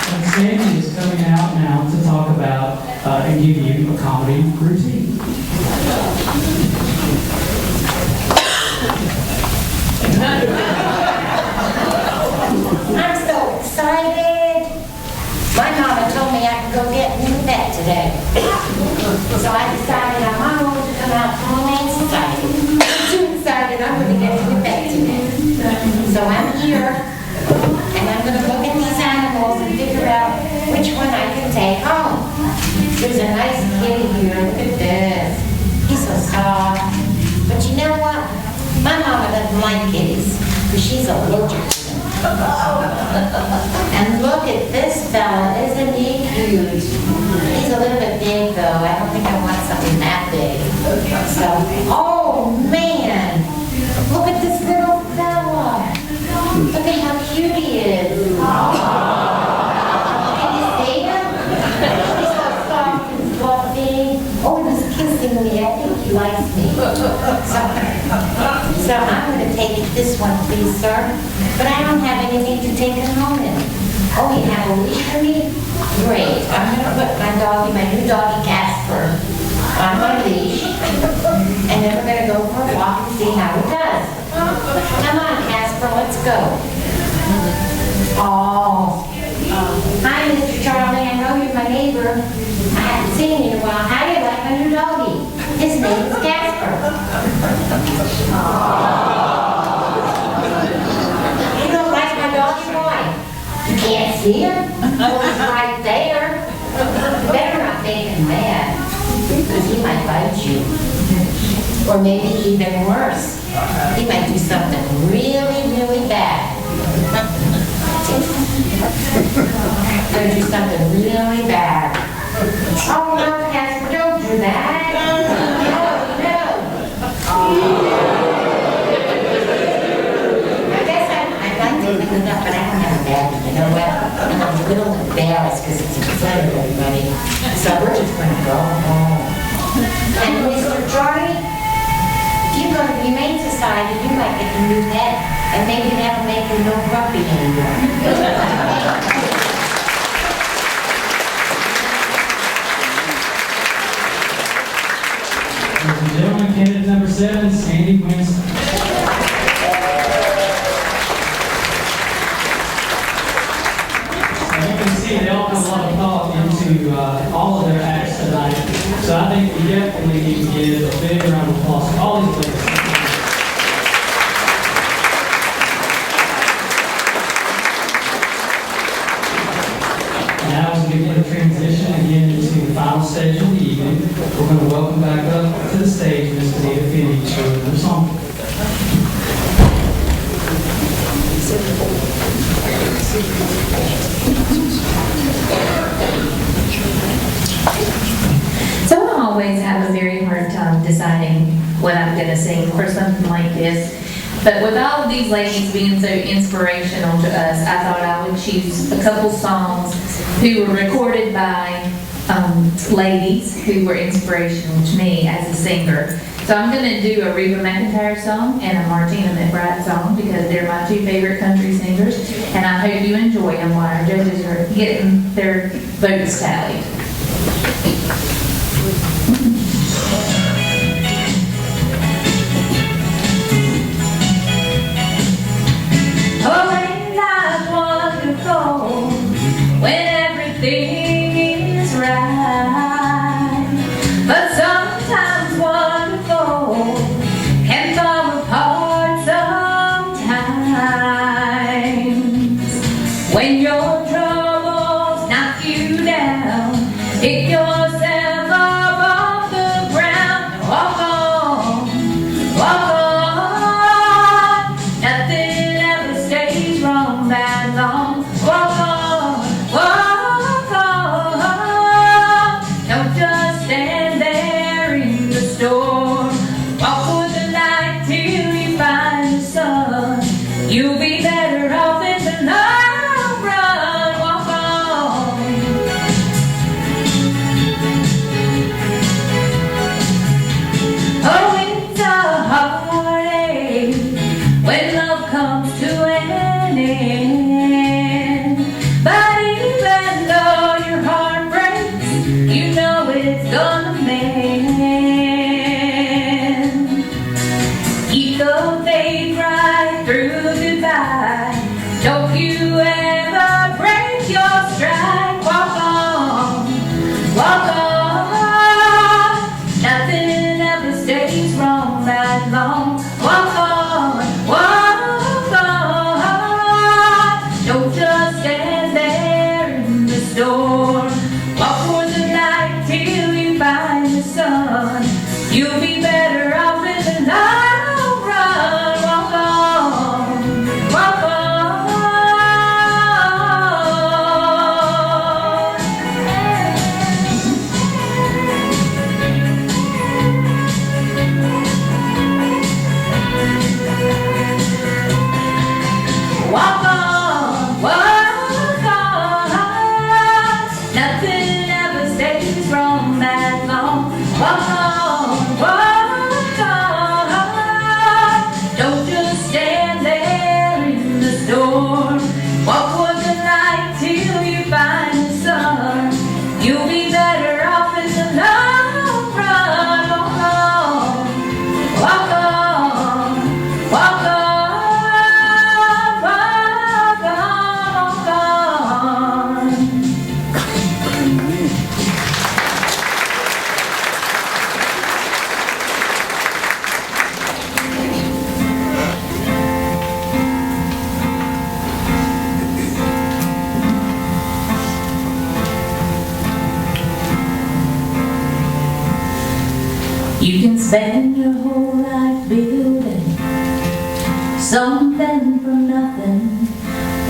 And Sandy is coming out now to talk about and give you a comedy routine. I'm so excited. My mama told me I could go get new vet today. So I decided I'm not going to come out to Home Society. I'm too excited I'm going to get new vet today. So I'm here, and I'm going to look at these animals and figure out which one I can take home. There's a nice kitty here. Look at this. He's so soft. But you know what? My mama doesn't like kitties because she's allergic to them. And look at this fella. Isn't he cute? He's a little bit big, though. I don't think I want something that big. So, oh, man. Look at this little fella. Look at how cute he is. Can you see him? He's so soft and fluffy. Oh, he's kissing me. I think he likes me. So I'm going to take this one, please, sir. But I don't have anything to take him home in. Oh, you have a leash for me? Great. I'm going to put my new doggy Casper, on my leash. And then we're going to go for a walk and see how he does. Come on, Casper, let's go. Oh. Hi, Mr. Charlie. I know you're my neighbor. I haven't seen you in a while. How do you like my new doggy? His name is Casper. You don't like Here? Well, it's right there. You better not make him mad, because he might bite you. Or maybe even worse, he might do something really, really bad. Gonna do something really bad. Oh, no, Casper, don't do that. No. I guess I'd like to clean it up, but I don't have a bag, you know what? And I'm a little embarrassed because it's in front of everybody. So we're just gonna go home. And Mr. Johnny, if you go to the Humane Society, you might get a new pet, and maybe that'll make you no grumpy anymore. Ladies and gentlemen, candidate number 7, Sandy Winston. And you can see they all put a lot of thought into all of their acts tonight. So I think we definitely need to give a big round of applause to all these ladies. Now, as we begin to transition again into the final stage of the evening, we're going to welcome back up to the stage Ms. Davie for another song. So I always have a very hard time deciding what I'm going to sing for something like this. But with all of these ladies being so inspirational to us, I thought I would choose a couple songs who were recorded by ladies who were inspirational to me as a singer. So I'm going to do a Reba McEntire song and a Martina McBride song because they're my two favorite country singers. And I hope you enjoy them while our judges are getting their votes tallied. Oh, ain't life wonderful when everything is right? But sometimes wonderful can fall apart sometimes. When your troubles knock you down, pick yourself up off the ground and walk on, walk on. Nothing ever stays wrong that long. Walk on, walk on. Don't just stand there in the storm. Walk for the light till you find the sun. You'll be better off in the long run. Walk on. Oh, it's a heartache when love comes to an end. But even though your heart breaks, you know it's gonna mend. Keep the faith right through goodbye. Don't you ever break your stride. Walk on, walk on. Nothing ever stays wrong that long. Walk on, walk on. Don't just stand there in the storm. Walk for the light till you find the sun. You'll be better off in the long run. Walk on, walk on. Walk on, walk on. Nothing ever stays wrong that long. Walk on, walk on. spend your whole life building something from nothing.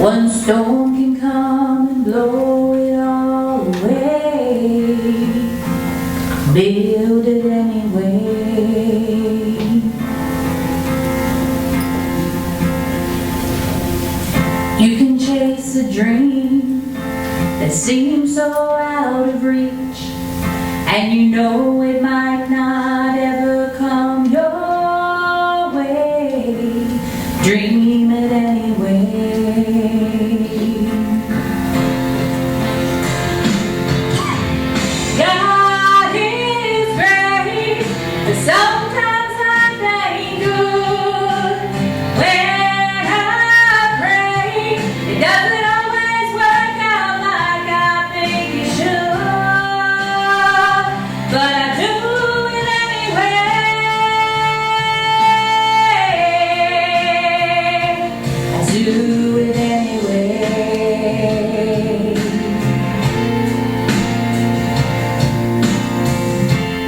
One storm can come and blow it all away. Build it anyway. You can chase a dream that seems so out of reach, and you know it might not ever come your way. Dream it anyway. God is great, but sometimes life ain't good. When I pray, it doesn't always work out like I think it should, but I do it anyway. I do it anyway.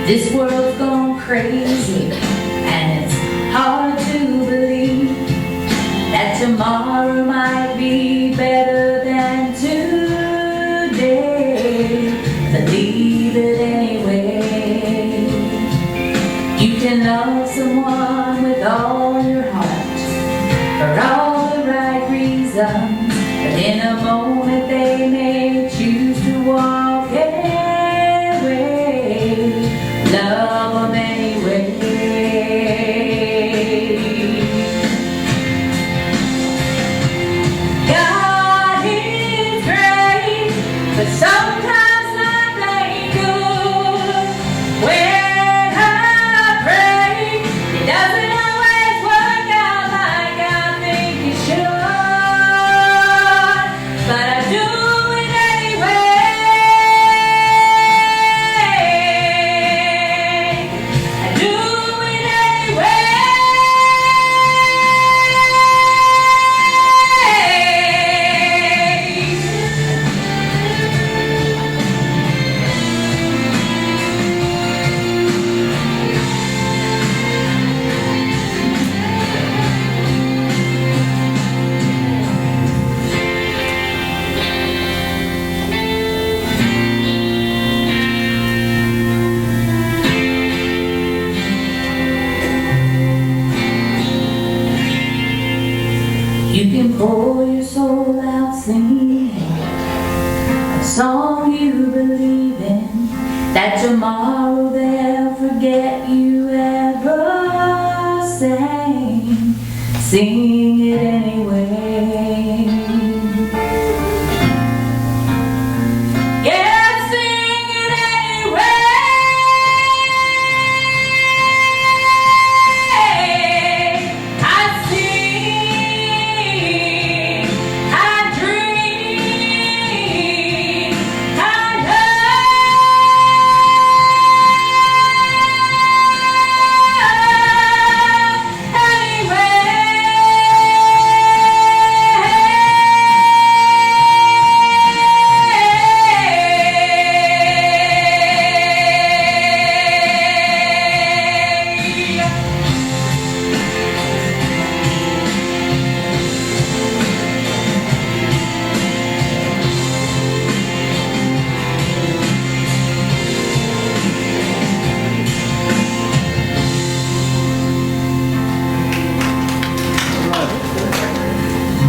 This world's gone crazy, and it's hard to believe that tomorrow might be better than today. Believe it anyway. You can love someone with all your heart for all the right reasons, but in a moment they may choose to walk away. Love them anyway. God is great, but sometimes life ain't good. When I pray, it doesn't always work out like I think it should, but I do it anyway. I do it anyway. You can pour your soul out singing a song you believe in, that tomorrow they'll forget you ever sang. Sing it anyway. Yeah, sing it anyway. I sing, I dream, I love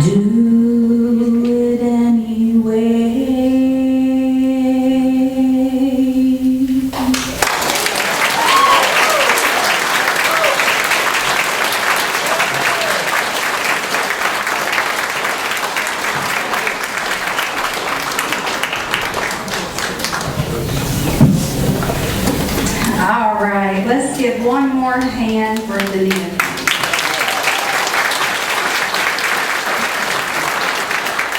Do it anyway. All right, let's give one more hand for the new.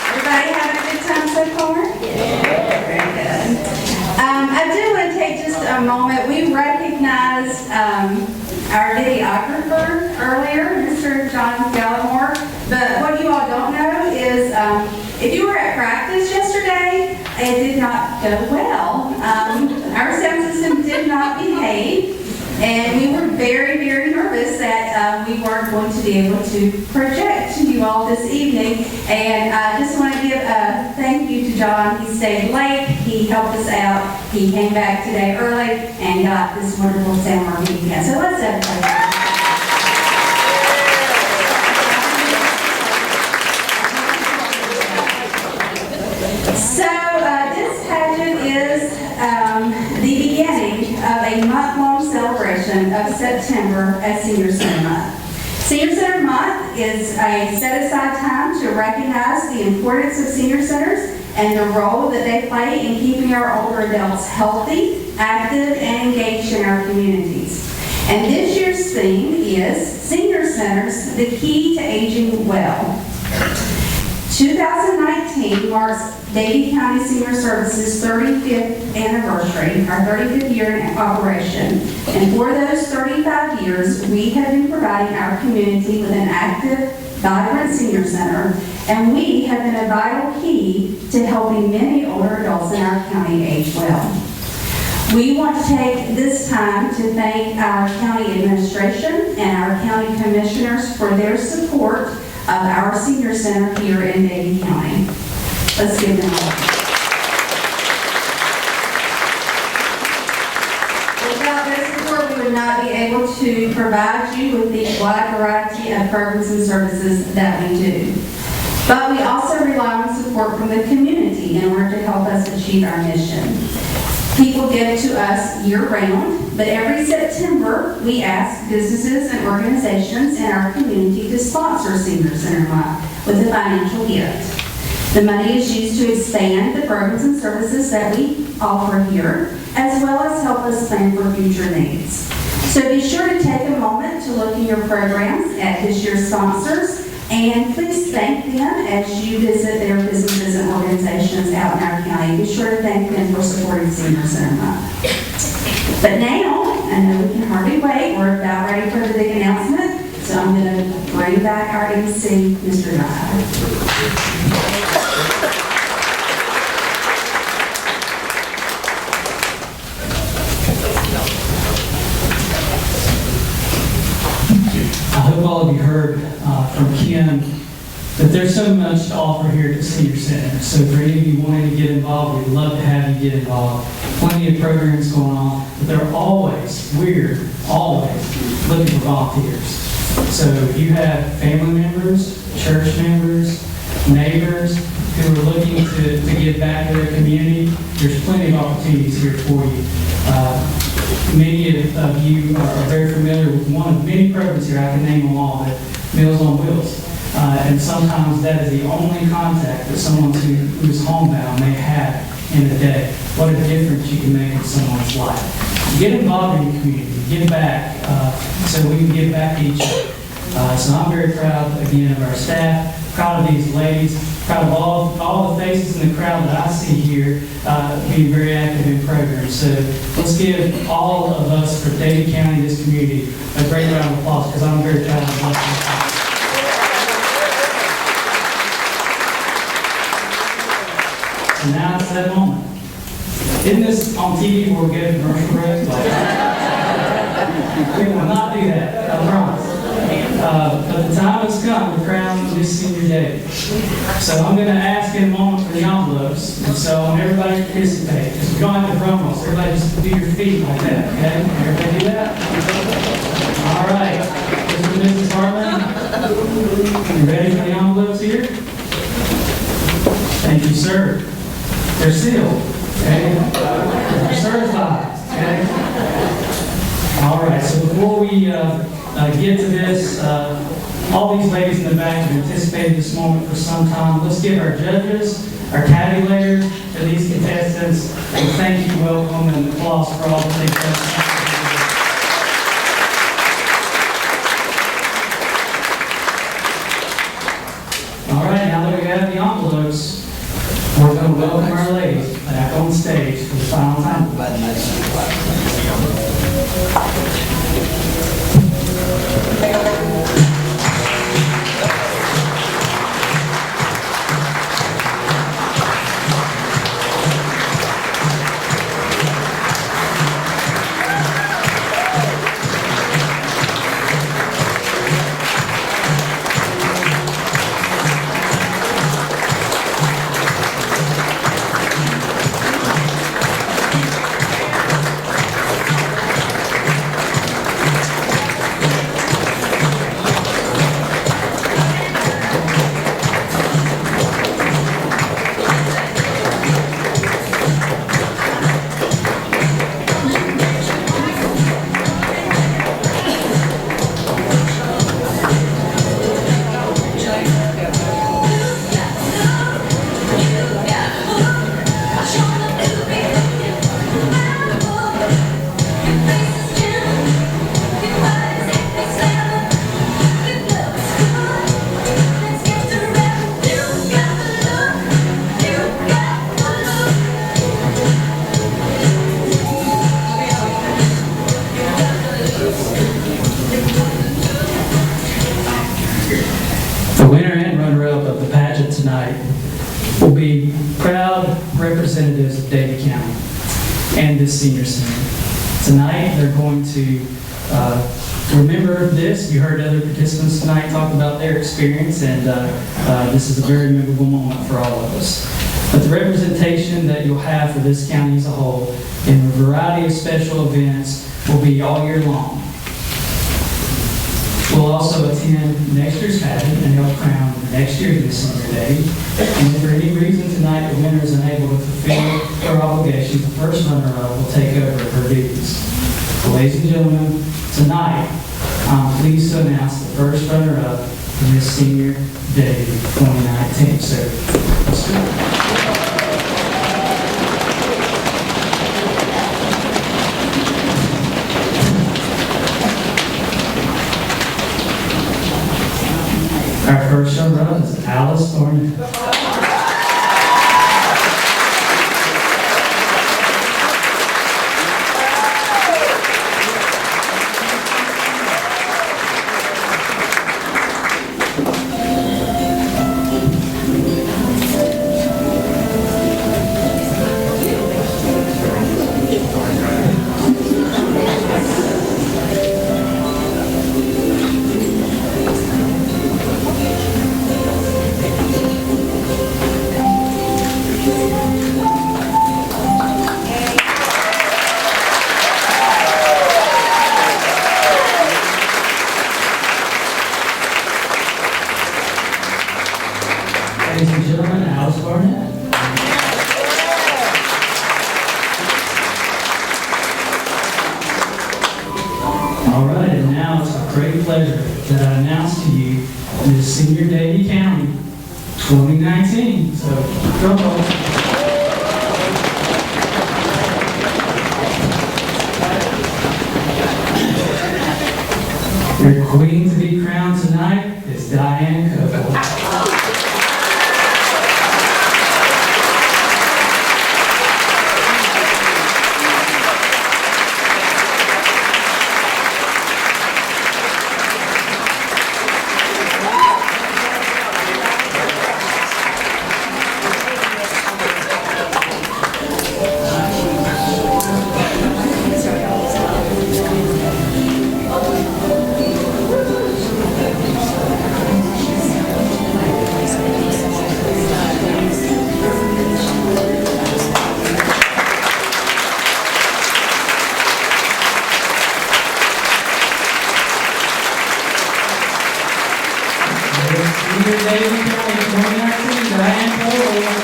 Everybody having a good time so far? Yeah. Very good. I do want to take just a moment. We recognized our videographer earlier, Mr. John Gallimore, but what you all don't know is if you were at practice yesterday, it did not go well. Our sound system did not behave, and we were very very, very nervous that we weren't going to be able to project to you all this evening. And I just want to give a thank you to John. He stayed late. He helped us out. He came back today early and got this wonderful sound working again. So let's celebrate. So this pageant is the beginning of a month-long celebration of September as Senior Center Month. Senior Center Month is a set-aside time to recognize the importance of senior centers and the role that they play in keeping our older adults healthy, active, and engaged in our communities. And this year's theme is Senior Centers, the Key to Aging Well. 2019 marks Davie County Senior Services' 35th anniversary, our 35th year in operation. And for those 35 years, we have been providing our community with an active, vibrant senior center, and we have been a vital key to helping many older adults in our county age well. We want to take this time to thank our county administration and our county commissioners for their support of our senior center here in Davie County. Let's give them a hand. Without their support, we would not be able to provide you with the wide variety of programs and services that we do. But we also rely on support from the community in order to help us achieve our mission. People give to us year-round, but every September we ask businesses and organizations in our community to sponsor Senior Center Month with a financial gift. The money is used to expand the programs and services that we offer here, as well as help us plan for future needs. So be sure to take a moment to look in your programs at this year's sponsors, and please thank them as you visit their businesses and organizations out in our county. Be sure to thank them for supporting Senior Center Month. But now, I know we can hardly wait. We're about ready for the big announcement. So I'm going to bring back our MC, Mr. Davie. I hope all of you heard from Kim that there's so much to offer here at the Senior Center. So for any of you wanting to get involved, we'd love to have you get involved. Plenty of programs going on, but we're always looking for volunteers. So if you have family members, church members, neighbors who are looking to give back to their community, there's plenty of opportunities here for you. Many of you are very familiar with one of many programs here. I can name them all, but Meals on Wheels. And sometimes that is the only contact that someone who is homebound may have in a day. What a difference you can make in someone's life. Get involved in your community. Give back so we can give back to each other. So I'm very proud, again, of our staff, proud of these ladies, proud of all the faces in the crowd that I see here being very active in programs. So let's give all of us for Davie County, this community, a great round of applause, because I'm very proud of us. So now it's that moment. Isn't this on TV where we get a commercial break? We will not do that, I promise. But the time has come to crown this senior day. So I'm going to ask in a moment for the envelopes. And so I want everybody to participate. We don't have to drum rolls. Everybody just do your feet like that, okay? Everybody do that? All right. Mr. and Mrs. Hartman, you ready for the envelopes here? Thank you, sir. They're sealed, okay? They're certified, okay? All right, so before we get to this, all these ladies in the back have anticipated this moment for some time. Let's give our judges, our tabulators, to these contestants, and thank you, welcome, and applause for all that they've done. All right, now that we have the envelopes, we're going to welcome our ladies back on stage for the final time. tonight will be proud representatives of Davie County and this senior center. Tonight, they're going to remember this. You heard other participants tonight talk about their experience, and this is a very memorable moment for all of us. But the representation that you'll have for this county as a whole in a variety of special events will be all year long. We'll also attend next year's pageant and help crown next year's Miss Senior Day. And if for any reason tonight the winner is unable to fulfill her obligations, the first runner-up will take over her duties. So, ladies and gentlemen, tonight I'm pleased to announce the first runner-up for Miss Senior Day 2019. So, let's do it. Our first runner-up is Alice Thornton. Ladies and gentlemen, Alice Barnett. All right, and now it's a great pleasure that I announce to you Miss Senior Davie County 2019. So, drum roll. Your queen to be crowned tonight is Diane Copeland. Senior Davie County 2019, Diane Copeland.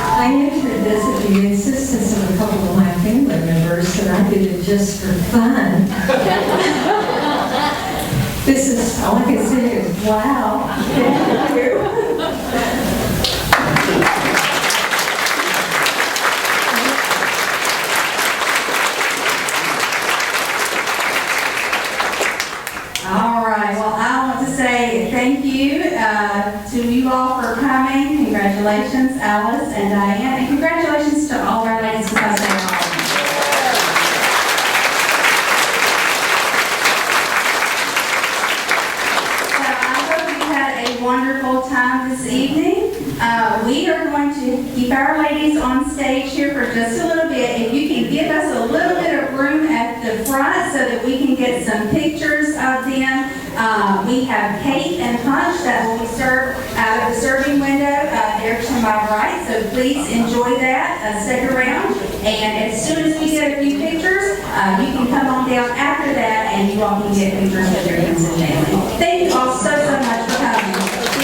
I entered this at the insistence of a couple of my family members, and I did it just for fun. This is, all I can say is, wow. Thank you. All right, well, I want to say thank you to you all for coming. Congratulations, Alice and Diane, and congratulations to all of our ladies because they are all. So I hope you had a wonderful time this evening. We are going to keep our ladies on stage here for just a little bit. If you can give us a little bit of room at the front so that we can get some pictures of them. We have cake and punch that will be served out of the serving window there to my right. So please enjoy that. Stick around. And as soon as we get a few pictures, you can come on down after that and you all can get pictures with your friends and family. Thank you all so much for coming.